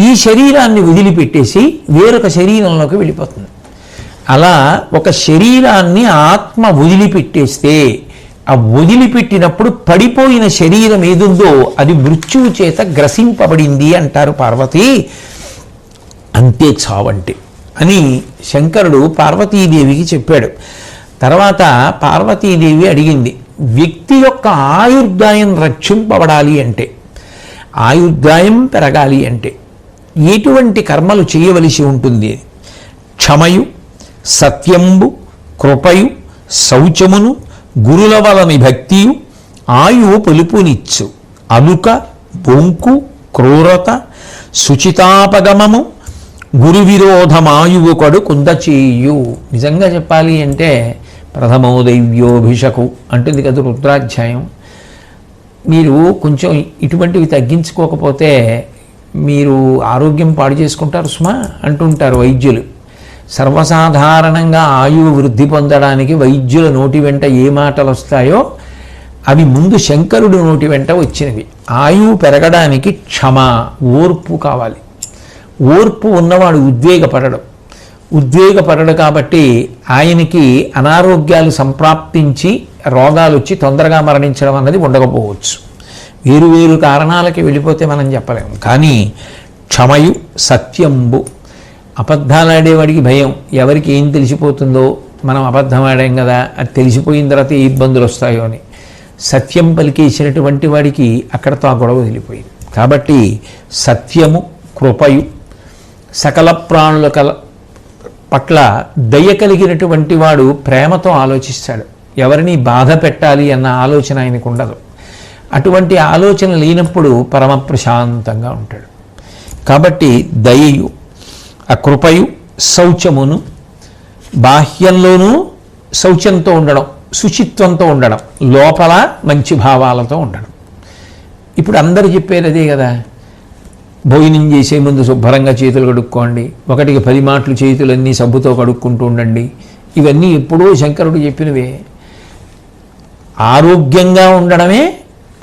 ఈ శరీరాన్ని వదిలిపెట్టేసి వేరొక శరీరంలోకి వెళ్ళిపోతుంది. అలా ఒక శరీరాన్ని ఆత్మ వదిలిపెట్టేస్తే ఆ వదిలిపెట్టినప్పుడు పడిపోయిన శరీరం ఏదుందో అది మృత్యువు చేత గ్రసింపబడింది అంటారు పార్వతి. అంతే చావంటే అని శంకరుడు పార్వతీదేవికి చెప్పాడు. తర్వాత పార్వతీదేవి అడిగింది, వ్యక్తి యొక్క ఆయుర్దాయం రక్షింపబడాలి అంటే, ఆయుర్దాయం పెరగాలి అంటే ఎటువంటి కర్మలు చేయవలసి ఉంటుంది? క్షమయు, సత్యంబు, కృపయు, శౌచమును, గురుల వలని భక్తియు, ఆయువు పొలుపునిచ్చు, అలుక, బొంకు, క్రూరత, శుచితాపగమము, గురు విరోధమాయువు కడు కుందచేయు. నిజంగా చెప్పాలి అంటే ప్రథమో దైవ్యోభిషకు అంటుంది కదా రుద్రాధ్యాయం. మీరు కొంచెం ఇటువంటివి తగ్గించుకోకపోతే మీరు ఆరోగ్యం పాడు చేసుకుంటారు సుమా అంటుంటారు వైద్యులు. సర్వసాధారణంగా ఆయువు వృద్ధి పొందడానికి వైద్యుల నోటి వెంట ఏ మాటలు వస్తాయో అవి ముందు శంకరుడు నోటి వెంట వచ్చినవి. ఆయువు పెరగడానికి క్షమ, ఓర్పు కావాలి. ఓర్పు ఉన్నవాడు ఉద్వేగపడడు కాబట్టి ఆయనకి అనారోగ్యాలు సంప్రాప్తించి రోగాలు వచ్చి తొందరగా మరణించడం అన్నది ఉండకపోవచ్చు. వేరు వేరు కారణాలకి వెళ్ళిపోతే మనం చెప్పలేము. కానీ క్షమయు సత్యంబు, అబద్ధాలాడేవాడికి భయం, ఎవరికి ఏం తెలిసిపోతుందో, మనం అబద్ధం ఆడాం కదా అది తెలిసిపోయిన తర్వాత ఏ ఇబ్బందులు వస్తాయో అని. సత్యం పలికేసినటువంటి వాడికి అక్కడతో ఆ గొడవ వెళ్ళిపోయింది. కాబట్టి సత్యము కృపయు, సకల ప్రాణుల పట్ల దయ కలిగినటువంటి వాడు ప్రేమతో ఆలోచిస్తాడు. ఎవరిని బాధ పెట్టాలి అన్న ఆలోచన ఆయనకు ఉండదు. అటువంటి ఆలోచన లేనప్పుడు పరమ ప్రశాంతంగా ఉంటాడు. కాబట్టి దయయు, ఆ కృపయు, శౌచమును, బాహ్యంలోనూ శౌచంతో ఉండడం, శుచిత్వంతో ఉండడం, లోపల మంచి భావాలతో ఉండడం. ఇప్పుడు అందరూ చెప్పేది అదే కదా, భోజనం చేసే ముందు శుభ్రంగా చేతులు కడుక్కోండి, 1కి 10 మాటలు చేతులన్నీ సబ్బుతో కడుక్కుంటూ ఉండండి. ఇవన్నీ ఎప్పుడూ శంకరుడు చెప్పినవే. ఆరోగ్యంగా ఉండడమే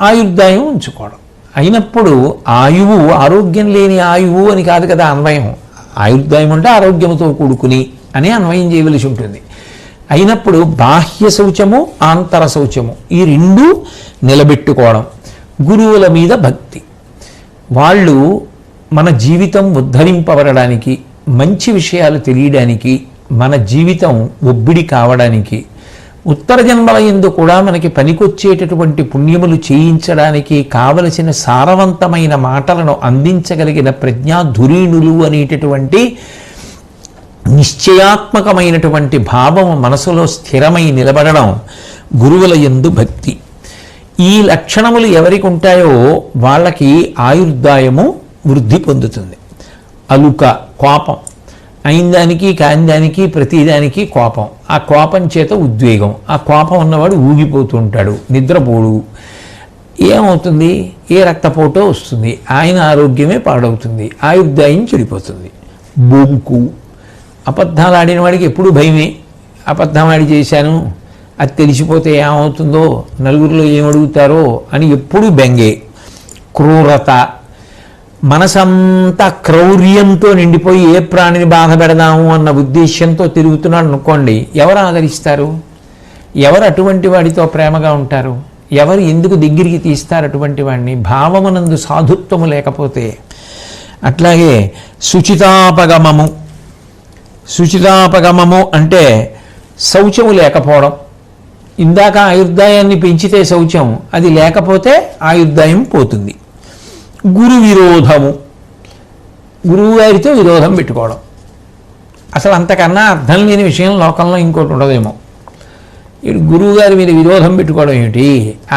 ఆయుర్దాయం ఉంచుకోవడం. అయినప్పుడు ఆయువు ఆరోగ్యం లేని ఆయువు అని కాదు కదా అన్వయం. ఆయుర్దాయం అంటే ఆరోగ్యంతో కూడుకుని అని అన్వయం చేయవలసి ఉంటుంది. అయినప్పుడు బాహ్య శౌచము, ఆంతర శౌచము ఈ రెండూ నిలబెట్టుకోవడం. గురువుల మీద భక్తి, వాళ్ళు మన జీవితం ఉద్ధరింపబడడానికి, మంచి విషయాలు తెలియడానికి, మన జీవితం ఒబ్బిడి కావడానికి, ఉత్తర జన్మల యందు కూడా మనకి పనికొచ్చేటటువంటి పుణ్యములు చేయించడానికి కావలసిన సారవంతమైన మాటలను అందించగలిగిన ప్రజ్ఞాధురీణులు అనేటటువంటి నిశ్చయాత్మకమైనటువంటి భావము మనసులో స్థిరమై నిలబడడం గురువుల యందు భక్తి. ఈ లక్షణములు ఎవరికి ఉంటాయో వాళ్ళకి ఆయుర్దాయము వృద్ధి పొందుతుంది. అలుక, కోపం, అయిందానికి కాందానికి ప్రతిదానికి కోపం, ఆ కోపం చేత ఉద్వేగం, ఆ కోపం ఉన్నవాడు ఊగిపోతూ ఉంటాడు, నిద్రపోడు. ఏమవుతుంది? ఏ రక్తపోటో వస్తుంది, ఆయన ఆరోగ్యమే పాడవుతుంది, ఆయుర్దాయం చెడిపోతుంది. బొంకు, అబద్ధాలు ఆడిన వాడికి ఎప్పుడు భయమే. అబద్ధం ఆడి చేశాను, అది తెలిసిపోతే ఏమవుతుందో, నలుగురిలో ఏమడుగుతారో అని ఎప్పుడు బెంగే. క్రూరత, మనసంతా క్రౌర్యంతో నిండిపోయి ఏ ప్రాణిని బాధ పెడదాము అన్న ఉద్దేశ్యంతో తిరుగుతున్నాడు అనుకోండి, ఎవరు ఆదరిస్తారు? ఎవరు అటువంటి వాడితో ప్రేమగా ఉంటారు? ఎవరు ఎందుకు దగ్గరికి తీస్తారు అటువంటి వాడిని? భావమునందు సాధుత్వము లేకపోతే. అట్లాగే శుచితాపగమము, శుచితాపగమము అంటే శౌచము లేకపోవడం. ఇందాక ఆయుర్దాయాన్ని పెంచితే శౌచం, అది లేకపోతే ఆయుర్దాయం పోతుంది. గురు విరోధము, గురువు గారితో విరోధం పెట్టుకోవడం. అసలు అంతకన్నా అర్థం లేని విషయం లోకంలో ఇంకోటి ఉండదేమో. గురువు గారి మీద విరోధం పెట్టుకోవడం ఏమిటి?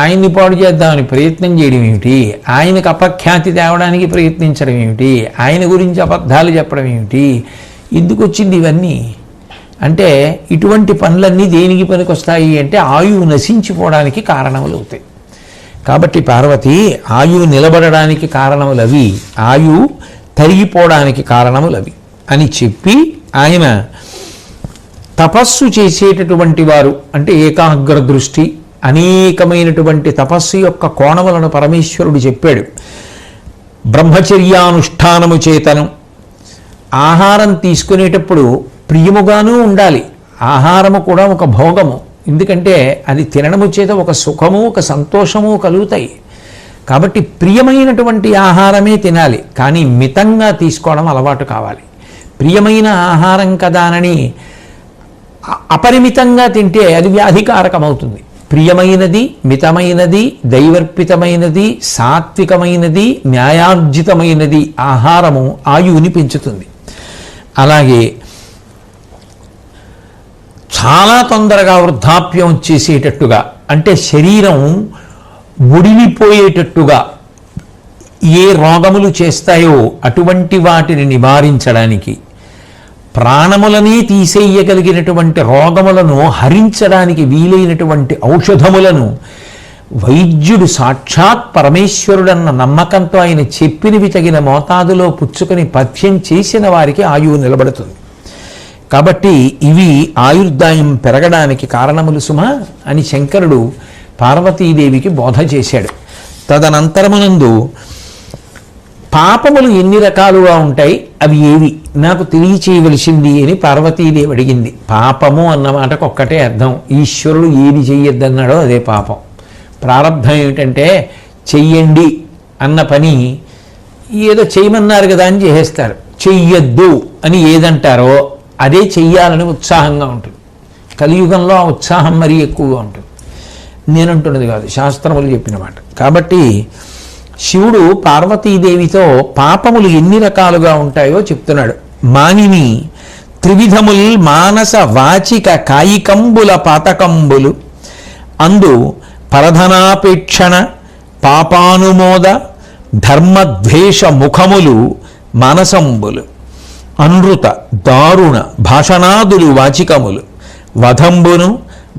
ఆయన్ని పాడు చేద్దామని ప్రయత్నం చేయడం ఏమిటి? ఆయనకు అపఖ్యాతి తేవడానికి ప్రయత్నించడం ఏమిటి? ఆయన గురించి అబద్ధాలు చెప్పడం ఏమిటి? ఎందుకు వచ్చింది ఇవన్నీ అంటే, ఇటువంటి పనులన్నీ దేనికి పనికొస్తాయి అంటే ఆయువు నశించిపోవడానికి కారణములు అవుతాయి. కాబట్టి పార్వతి, ఆయువు నిలబడడానికి కారణములవి, ఆయువు తరిగిపోవడానికి కారణములవి అని చెప్పి ఆయన తపస్సు చేసేటటువంటి వారు అంటే ఏకాగ్ర దృష్టి, అనేకమైనటువంటి తపస్సు యొక్క కోణములను పరమేశ్వరుడు చెప్పాడు. బ్రహ్మచర్యానుష్ఠానము చేతను, ఆహారం తీసుకునేటప్పుడు ప్రియముగానూ ఉండాలి. ఆహారము కూడా ఒక భోగము, ఎందుకంటే అది తినడము చేత ఒక సుఖము, ఒక సంతోషము కలుగుతాయి. కాబట్టి ప్రియమైనటువంటి ఆహారమే తినాలి, కానీ మితంగా తీసుకోవడం అలవాటు కావాలి. ప్రియమైన ఆహారం కదానని అపరిమితంగా తింటే అది వ్యాధికారకమవుతుంది. ప్రియమైనది, మితమైనది, దైవర్పితమైనది, సాత్వికమైనది, న్యాయార్జితమైనది ఆహారము ఆయువుని పెంచుతుంది. అలాగే చాలా తొందరగా వృద్ధాప్యం వచ్చేసేటట్టుగా, అంటే శరీరం ముడిలిపోయేటట్టుగా ఏ రోగములు చేస్తాయో అటువంటి వాటిని నివారించడానికి, ప్రాణములనే తీసేయగలిగినటువంటి రోగములను హరించడానికి వీలైనటువంటి ఔషధములను వైద్యుడు సాక్షాత్ పరమేశ్వరుడన్న నమ్మకంతో ఆయన చెప్పినవి తగిన మోతాదులో పుచ్చుకొని పథ్యం చేసిన వారికి ఆయువు నిలబడుతుంది. కాబట్టి ఇవి ఆయుర్దాయం పెరగడానికి కారణములు సుమా అని శంకరుడు పార్వతీదేవికి బోధ చేశాడు. తదనంతరమునందు పాపములు ఎన్ని రకాలుగా ఉంటాయి, అవి ఏవి నాకు తెలియచేయవలసింది అని పార్వతీదేవి అడిగింది. పాపము అన్న మాటకు ఒక్కటే అర్థం, ఈశ్వరుడు ఏది చెయ్యొద్దన్నాడో అదే పాపం. ప్రారంధం ఏమిటంటే చెయ్యండి అన్న పని ఏదో చేయమన్నారు కదా అని చేసేస్తారు. చెయ్యొద్దు అని ఏదంటారో అదే చెయ్యాలని ఉత్సాహంగా ఉంటుంది. కలియుగంలో ఆ ఉత్సాహం మరీ ఎక్కువగా ఉంటుంది. నేనంటున్నది కాదు, శాస్త్రములు చెప్పిన మాట. కాబట్టి శివుడు పార్వతీదేవితో పాపములు ఎన్ని రకాలుగా ఉంటాయో చెప్తున్నాడు. మానిని త్రివిధముల్ మానస వాచిక కాయికంబుల పాతకంబులు అందు పరధనాపేక్షణ పాపానుమోద ధర్మద్వేష ముఖములు మానసంబులు అనృత దారుణ భాషణాదులు వాచికములు వధంబును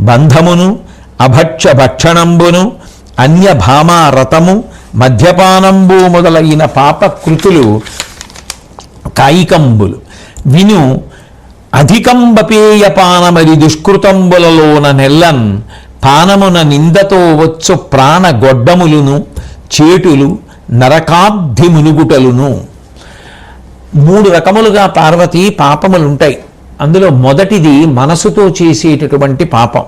బంధమును అభక్ష భక్షణంబును అన్యభామారతము మద్యపానంబు మొదలైన పాపకృతులు కాయికంబులు విను అధికంబపేయపానమరి దుష్కృతంబులలోన నెల్లన్ పానమున నిందతో వచ్చు ప్రాణ గొడ్డములును చేటులు నరకాబ్ధి మునుగుటలును. 3 రకములుగా పార్వతి పాపములుంటాయి. అందులో మొదటిది మనసుతో చేసేటటువంటి పాపం.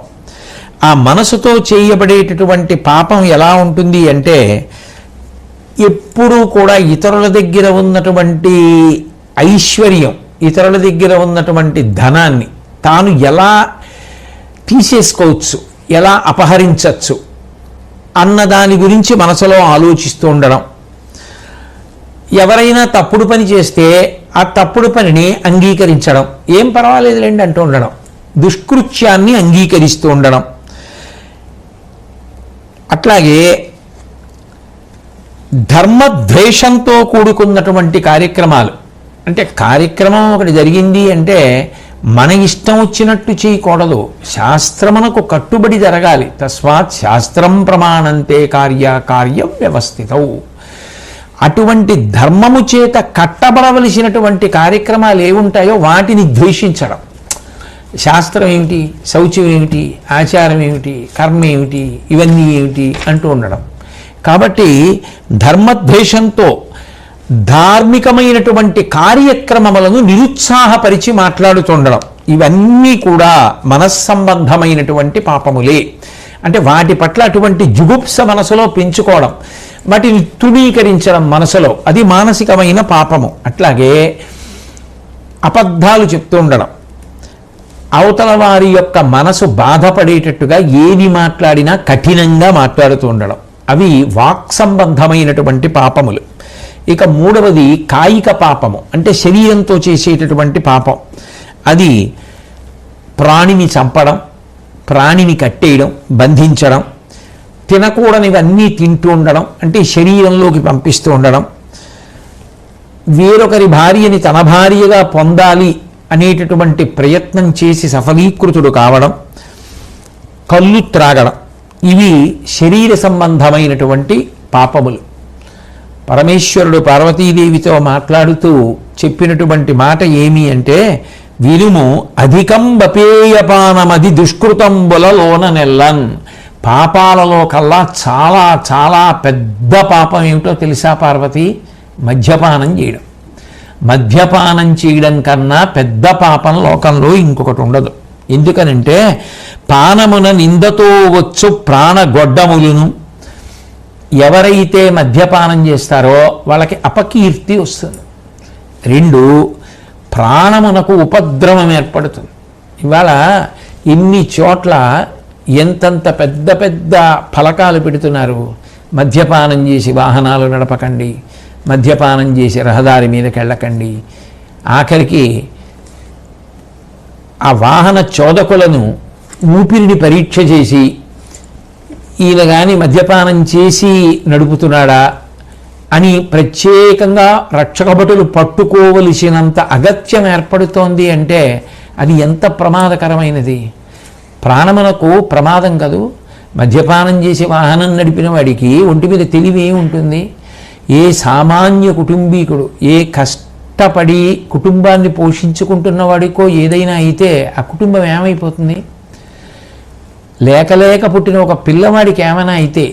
ఆ మనసుతో చేయబడేటటువంటి పాపం ఎలా ఉంటుంది అంటే, ఎప్పుడూ కూడా ఇతరుల దగ్గర ఉన్నటువంటి ఐశ్వర్యం, ఇతరుల దగ్గర ఉన్నటువంటి ధనాన్ని తాను ఎలా తీసేసుకోవచ్చు, ఎలా అపహరించవచ్చు అన్న దాని గురించి మనసులో ఆలోచిస్తూ ఉండడం. ఎవరైనా తప్పుడు పని చేస్తే ఆ తప్పుడు పనిని అంగీకరించడం, ఏం పర్వాలేదులేండి అంటూ ఉండడం, దుష్కృత్యాన్ని అంగీకరిస్తూ ఉండడం. అట్లాగే ధర్మద్వేషంతో కూడుకున్నటువంటి కార్యక్రమాలు, అంటే కార్యక్రమం ఒకటి జరిగింది అంటే మన ఇష్టం వచ్చినట్టు చేయకూడదు, శాస్త్రమునకు కట్టుబడి జరగాలి. తస్మాత్ శాస్త్రం ప్రమాణంతే కార్యం వ్యవస్థితౌ. అటువంటి ధర్మము చేత కట్టబడవలసినటువంటి కార్యక్రమాలు ఏముంటాయో వాటిని ద్వేషించడం. శాస్త్రం ఏమిటి, శౌచ్యం ఏమిటి, ఆచారం ఏమిటి, కర్మ ఏమిటి, ఇవన్నీ ఏమిటి అంటూ ఉండడం. కాబట్టి ధర్మద్వేషంతో ధార్మికమైనటువంటి కార్యక్రమములను నిరుత్సాహపరిచి మాట్లాడుతుండడం, ఇవన్నీ కూడా మనస్సంబంధమైనటువంటి పాపములే. అంటే వాటి పట్ల అటువంటి జుగుప్స మనసులో పెంచుకోవడం, వాటిని తృణీకరించడం మనసులో, అది మానసికమైన పాపము. అట్లాగే అబద్ధాలు చెప్తూ ఉండడం, అవతల వారి యొక్క మనసు బాధపడేటట్టుగా ఏది మాట్లాడినా కఠినంగా మాట్లాడుతూ ఉండడం, అవి వాక్ సంబంధమైనటువంటి పాపములు. ఇక 3వది కాయిక పాపము, అంటే శరీరంతో చేసేటటువంటి పాపం. అది ప్రాణిని చంపడం, ప్రాణిని కట్టేయడం, బంధించడం, తినకూడనివన్నీ తింటూ ఉండడం, అంటే శరీరంలోకి పంపిస్తూ ఉండడం, వేరొకరి భార్యని తన భార్యగా పొందాలి అనేటటువంటి ప్రయత్నం చేసి సఫలీకృతుడు కావడం, కళ్ళు త్రాగడం, ఇవి శరీర సంబంధమైనటువంటి పాపములు. పరమేశ్వరుడు పార్వతీదేవితో మాట్లాడుతూ చెప్పినటువంటి మాట ఏమి అంటే, వినుము అధికం బపేయపానమది దుష్కృతంబులలోన నెల్లన్. పాపాలలో కల్లా చాలా చాలా పెద్ద పాపం ఏమిటో తెలుసా పార్వతి? మద్యపానం చేయడం. మద్యపానం చేయడం కన్నా పెద్ద పాపం లోకంలో ఇంకొకటి ఉండదు. ఎందుకనంటే పానమున నిందతో వచ్చు ప్రాణగొడ్డములను, ఎవరైతే మద్యపానం చేస్తారో వాళ్ళకి అపకీర్తి వస్తుంది. 2, ప్రాణమునకు ఉపద్రవం ఏర్పడుతుంది. ఇవాళ ఇన్ని చోట్ల ఎంతంత పెద్ద పెద్ద ఫలకాలు పెడుతున్నారు, మద్యపానం చేసి వాహనాలు నడపకండి, మద్యపానం చేసి రహదారి మీదకి వెళ్ళకండి. ఆఖరికి ఆ వాహన చోదకులను ఊపిరిని పరీక్ష చేసి ఈయన కానీ మద్యపానం చేసి నడుపుతున్నాడా అని ప్రత్యేకంగా రక్షకభటులు పట్టుకోవలసినంత అగత్యం ఏర్పడుతోంది. అంటే అది ఎంత ప్రమాదకరమైనది. ప్రాణమునకు ప్రమాదం కదూ. మద్యపానం చేసి వాహనం నడిపిన వాడికి ఒంటి మీద తెలివి ఏముంటుంది? ఏ సామాన్య కుటుంబీకుడు, ఏ కష్టపడి కుటుంబాన్ని పోషించుకుంటున్న వాడికో ఏదైనా అయితే ఆ కుటుంబం ఏమైపోతుంది? లేక లేక పుట్టిన ఒక పిల్లవాడికి ఏమైనా అయితే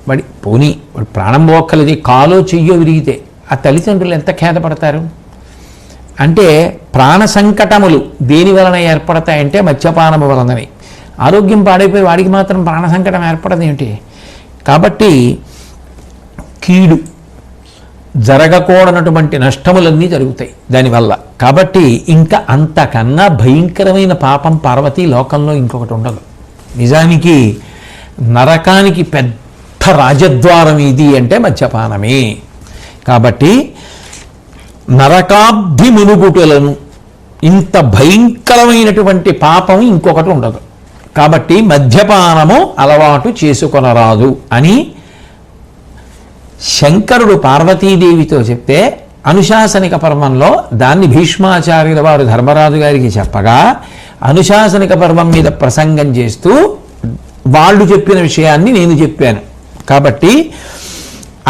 వాడి ప్రాణం పోక్కలది, కాలో చెయ్యో విరిగితే ఆ తల్లిదండ్రులు ఎంత ఖేదపడతారు? అంటే ప్రాణ సంకటములు దేని వలన ఏర్పడతాయంటే మద్యపానము వలనని. ఆరోగ్యం పాడైపోయి వాడికి మాత్రం ప్రాణ సంకటం ఏర్పడదు ఏమిటి? కాబట్టి కీడు, జరగకూడనటువంటి నష్టములన్నీ జరుగుతాయి దానివల్ల. కాబట్టి ఇంకా అంతకన్నా భయంకరమైన పాపం పార్వతీ లోకంలో ఇంకొకటి ఉండదు. నిజానికి నరకానికి పెద్ద రాజద్వారం ఇది అంటే మద్యపానమే. కాబట్టి నరకాబ్ధిమునుగుటలను ఇంత భయంకరమైనటువంటి పాపం ఇంకొకటి ఉండదు. కాబట్టి మద్యపానము అలవాటు చేసుకొనరాదు అని శంకరుడు పార్వతీదేవితో చెప్తే అనుశాసనిక పర్వంలో దాన్ని భీష్మాచార్యుల వారు ధర్మరాజు గారికి చెప్పగా అనుశాసనిక పర్వం మీద ప్రసంగం చేస్తూ వాళ్ళు చెప్పిన విషయాన్ని నేను చెప్పాను. కాబట్టి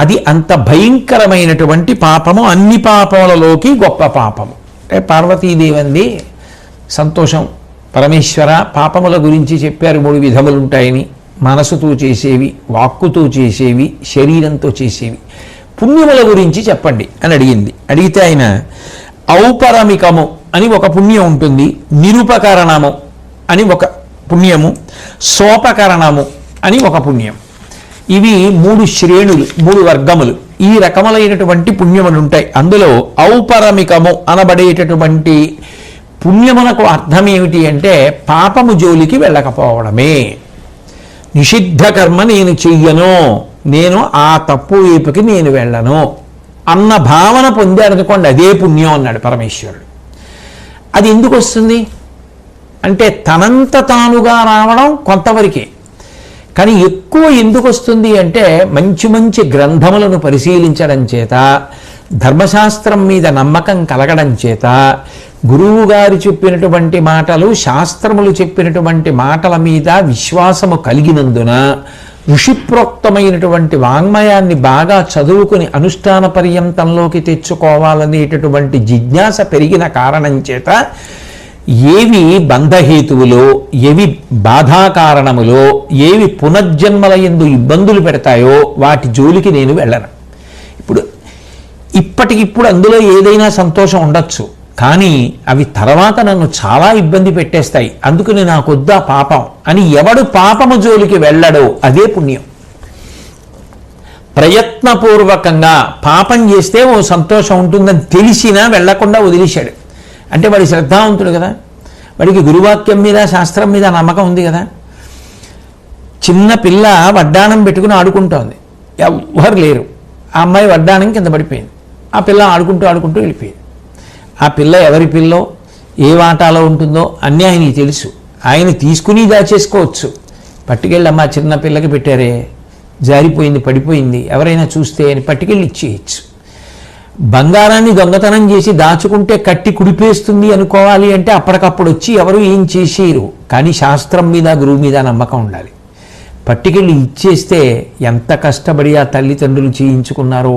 అది అంత భయంకరమైనటువంటి పాపము, అన్ని పాపములలోకి గొప్ప పాపము. అంటే పార్వతీదేవి అంది, సంతోషం పరమేశ్వర, పాపముల గురించి చెప్పారు 3 విధములు ఉంటాయని. మనసుతో చేసేవి, వాక్కుతో చేసేవి, శరీరంతో చేసేవి. పుణ్యముల గురించి చెప్పండి అని అడిగింది. అడిగితే ఆయన ఔపరమికము అని ఒక పుణ్యం ఉంటుంది, నిరుపకరణము అని ఒక పుణ్యము, సోపకరణము అని ఒక పుణ్యం. ఇవి 3 శ్రేణులు, 3 వర్గములు. ఈ రకములైనటువంటి పుణ్యములు ఉంటాయి. అందులో ఔపరమికము అనబడేటటువంటి పుణ్యమునకు అర్థం ఏమిటి అంటే పాపము జోలికి వెళ్ళకపోవడమే. నిషిద్ధ కర్మ నేను చెయ్యను, నేను ఆ తప్పు వైపుకి నేను వెళ్ళను అన్న భావన పొందారనుకోండి, అదే పుణ్యం అన్నాడు పరమేశ్వరుడు. అది ఎందుకు వస్తుంది అంటే తనంత తానుగా రావడం కొంతవరకే, కానీ ఎక్కువ ఎందుకు వస్తుంది అంటే మంచి మంచి గ్రంథములను పరిశీలించడం చేత, ధర్మశాస్త్రం మీద నమ్మకం కలగడం చేత, గురువు గారు చెప్పినటువంటి మాటలు, శాస్త్రములు చెప్పినటువంటి మాటల మీద విశ్వాసము కలిగినందున, ఋషిప్రోక్తమైనటువంటి వాంగ్మయాన్ని బాగా చదువుకుని అనుష్ఠాన పర్యంతంలోకి తెచ్చుకోవాలనేటటువంటి జిజ్ఞాస పెరిగిన కారణం చేత ఏవి బంధహేతువులో, ఏవి బాధాకారణములో, ఏవి పునర్జన్మల యందు ఇబ్బందులు పెడతాయో వాటి జోలికి నేను వెళ్ళను. ఇప్పటికిప్పుడు అందులో ఏదైనా సంతోషం ఉండొచ్చు, కానీ అవి తర్వాత నన్ను చాలా ఇబ్బంది పెట్టేస్తాయి, అందుకని నాకొద్దా పాపం అని ఎవడు పాపము జోలికి వెళ్ళడో అదే పుణ్యం. ప్రయత్నపూర్వకంగా పాపం చేస్తే ఓ సంతోషం ఉంటుందని తెలిసినా వెళ్లకుండా వదిలేశాడు అంటే వాడి శ్రద్ధావంతుడు కదా, వాడికి గురువాక్యం మీద శాస్త్రం మీద నమ్మకం ఉంది కదా. చిన్న పిల్ల వడ్డాణం పెట్టుకుని ఆడుకుంటోంది, ఎవ్వరు లేరు, ఆ అమ్మాయి వడ్డాణం కింద పడిపోయింది, ఆ పిల్ల ఆడుకుంటూ ఆడుకుంటూ వెళ్ళిపోయింది. ఆ పిల్ల ఎవరి పిల్లో, ఏ వాటాలో ఉంటుందో అన్నీ ఆయనకి తెలుసు. ఆయన తీసుకుని దాచేసుకోవచ్చు, పట్టుకెళ్ళి అమ్మా చిన్న పిల్లకి పెట్టారే, జారిపోయింది, పడిపోయింది, ఎవరైనా చూస్తే అని పట్టుకెళ్ళి ఇచ్చేయచ్చు. బంగారాన్ని దొంగతనం చేసి దాచుకుంటే కట్టి కుడిపేస్తుంది అనుకోవాలి అంటే అప్పటికప్పుడు వచ్చి ఎవరు ఏం చేసేయరు, కానీ శాస్త్రం మీద గురువు మీద నమ్మకం ఉండాలి. పట్టుకెళ్ళి ఇచ్చేస్తే ఎంత కష్టపడి ఆ తల్లిదండ్రులు చేయించుకున్నారో,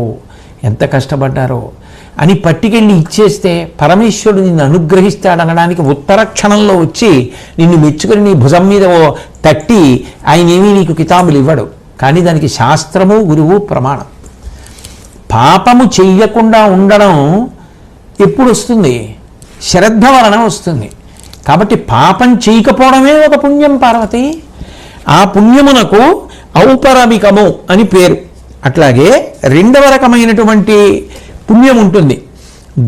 ఎంత కష్టపడ్డారో అని పట్టుకెళ్ళి ఇచ్చేస్తే పరమేశ్వరుడు నిన్ను అనుగ్రహిస్తాడనడానికి ఉత్తర క్షణంలో వచ్చి నిన్ను మెచ్చుకొని నీ భుజం మీద ఓ తట్టి ఆయన ఏమీ నీకు కితాబులు ఇవ్వడు, కానీ దానికి శాస్త్రము గురువు ప్రమాణం. పాపము చెయ్యకుండా ఉండడం ఎప్పుడు వస్తుంది? శ్రద్ధ వలన వస్తుంది. కాబట్టి పాపం చేయకపోవడమే ఒక పుణ్యం పార్వతి. ఆ పుణ్యమునకు ఔపరమికము అని పేరు. అట్లాగే 2వ రకమైనటువంటి పుణ్యం ఉంటుంది,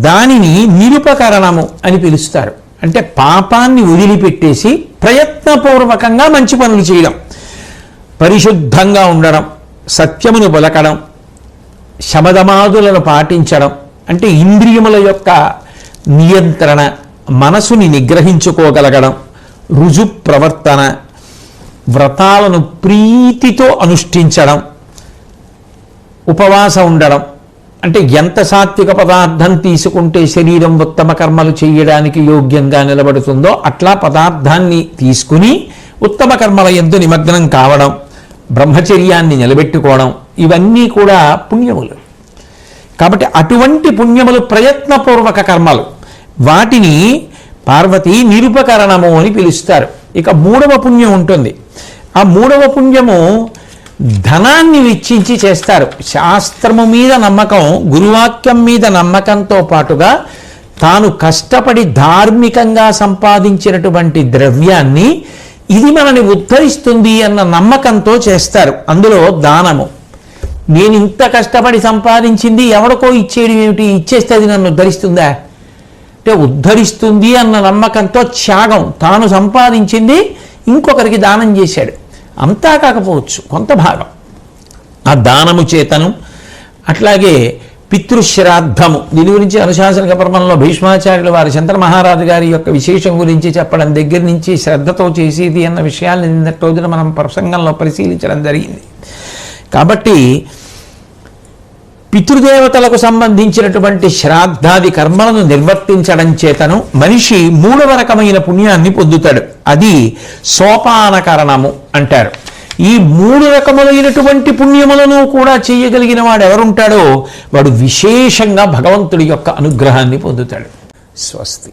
దానిని నిరుపకరణము అని పిలుస్తారు. అంటే పాపాన్ని వదిలిపెట్టేసి ప్రయత్నపూర్వకంగా మంచి పనులు చేయడం, పరిశుద్ధంగా ఉండడం, సత్యమును పలకడం, శమదమాదులను పాటించడం, అంటే ఇంద్రియముల యొక్క నియంత్రణ, మనసుని నిగ్రహించుకోగలగడం, రుజు ప్రవర్తన, వ్రతాలను ప్రీతితో అనుష్ఠించడం, ఉపవాసం ఉండడం, అంటే ఎంత సాత్విక పదార్థం తీసుకుంటే శరీరం ఉత్తమ కర్మలు చేయడానికి యోగ్యంగా నిలబడుతుందో అట్లా పదార్థాన్ని తీసుకుని ఉత్తమ కర్మల యందు నిమగ్నం కావడం, బ్రహ్మచర్యాన్ని నిలబెట్టుకోవడం, ఇవన్నీ కూడా పుణ్యములు. కాబట్టి అటువంటి పుణ్యములు ప్రయత్నపూర్వక కర్మలు, వాటిని పార్వతి నిరుపకరణము అని పిలుస్తారు. ఇక 3వ పుణ్యం ఉంటుంది. ఆ 3వ పుణ్యము ధనాన్ని వెచ్చించి చేస్తారు. శాస్త్రము మీద నమ్మకం, గురువాక్యం మీద నమ్మకంతో పాటుగా తాను కష్టపడి ధార్మికంగా సంపాదించినటువంటి ద్రవ్యాన్ని ఇది మనని ఉద్ధరిస్తుంది అన్న నమ్మకంతో చేస్తారు. అందులో దానము. నేను ఇంత కష్టపడి సంపాదించింది ఎవరికో ఇచ్చేయడం ఏమిటి, ఇచ్చేస్తే అది నన్ను ఉద్ధరిస్తుందా అంటే ఉద్ధరిస్తుంది అన్న నమ్మకంతో త్యాగం, తాను సంపాదించింది ఇంకొకరికి దానం చేశాడు. అంతా కాకపోవచ్చు, కొంత భాగం ఆ దానము చేతను. అట్లాగే పితృశ్రాద్ధము, దీని గురించి అనుశాసనిక పర్వంలో భీష్మాచార్యులు వారి శంకర మహారాజు గారి యొక్క విశేషం గురించి చెప్పడం దగ్గర నుంచి శ్రద్ధతో చేసేది అన్న విషయాన్ని నిన్నటి రోజున మనం ప్రసంగంలో పరిశీలించడం జరిగింది. కాబట్టి పితృదేవతలకు సంబంధించినటువంటి శ్రాద్ధాది కర్మలను నిర్వర్తించడం చేతను మనిషి 3వ రకమైన పుణ్యాన్ని పొందుతాడు. అది సోపానకరణము అంటారు. ఈ 3 రకములైనటువంటి పుణ్యములను కూడా చేయగలిగిన వాడు ఎవరుంటాడో వాడు విశేషంగా భగవంతుడి యొక్క అనుగ్రహాన్ని పొందుతాడు. స్వస్తి.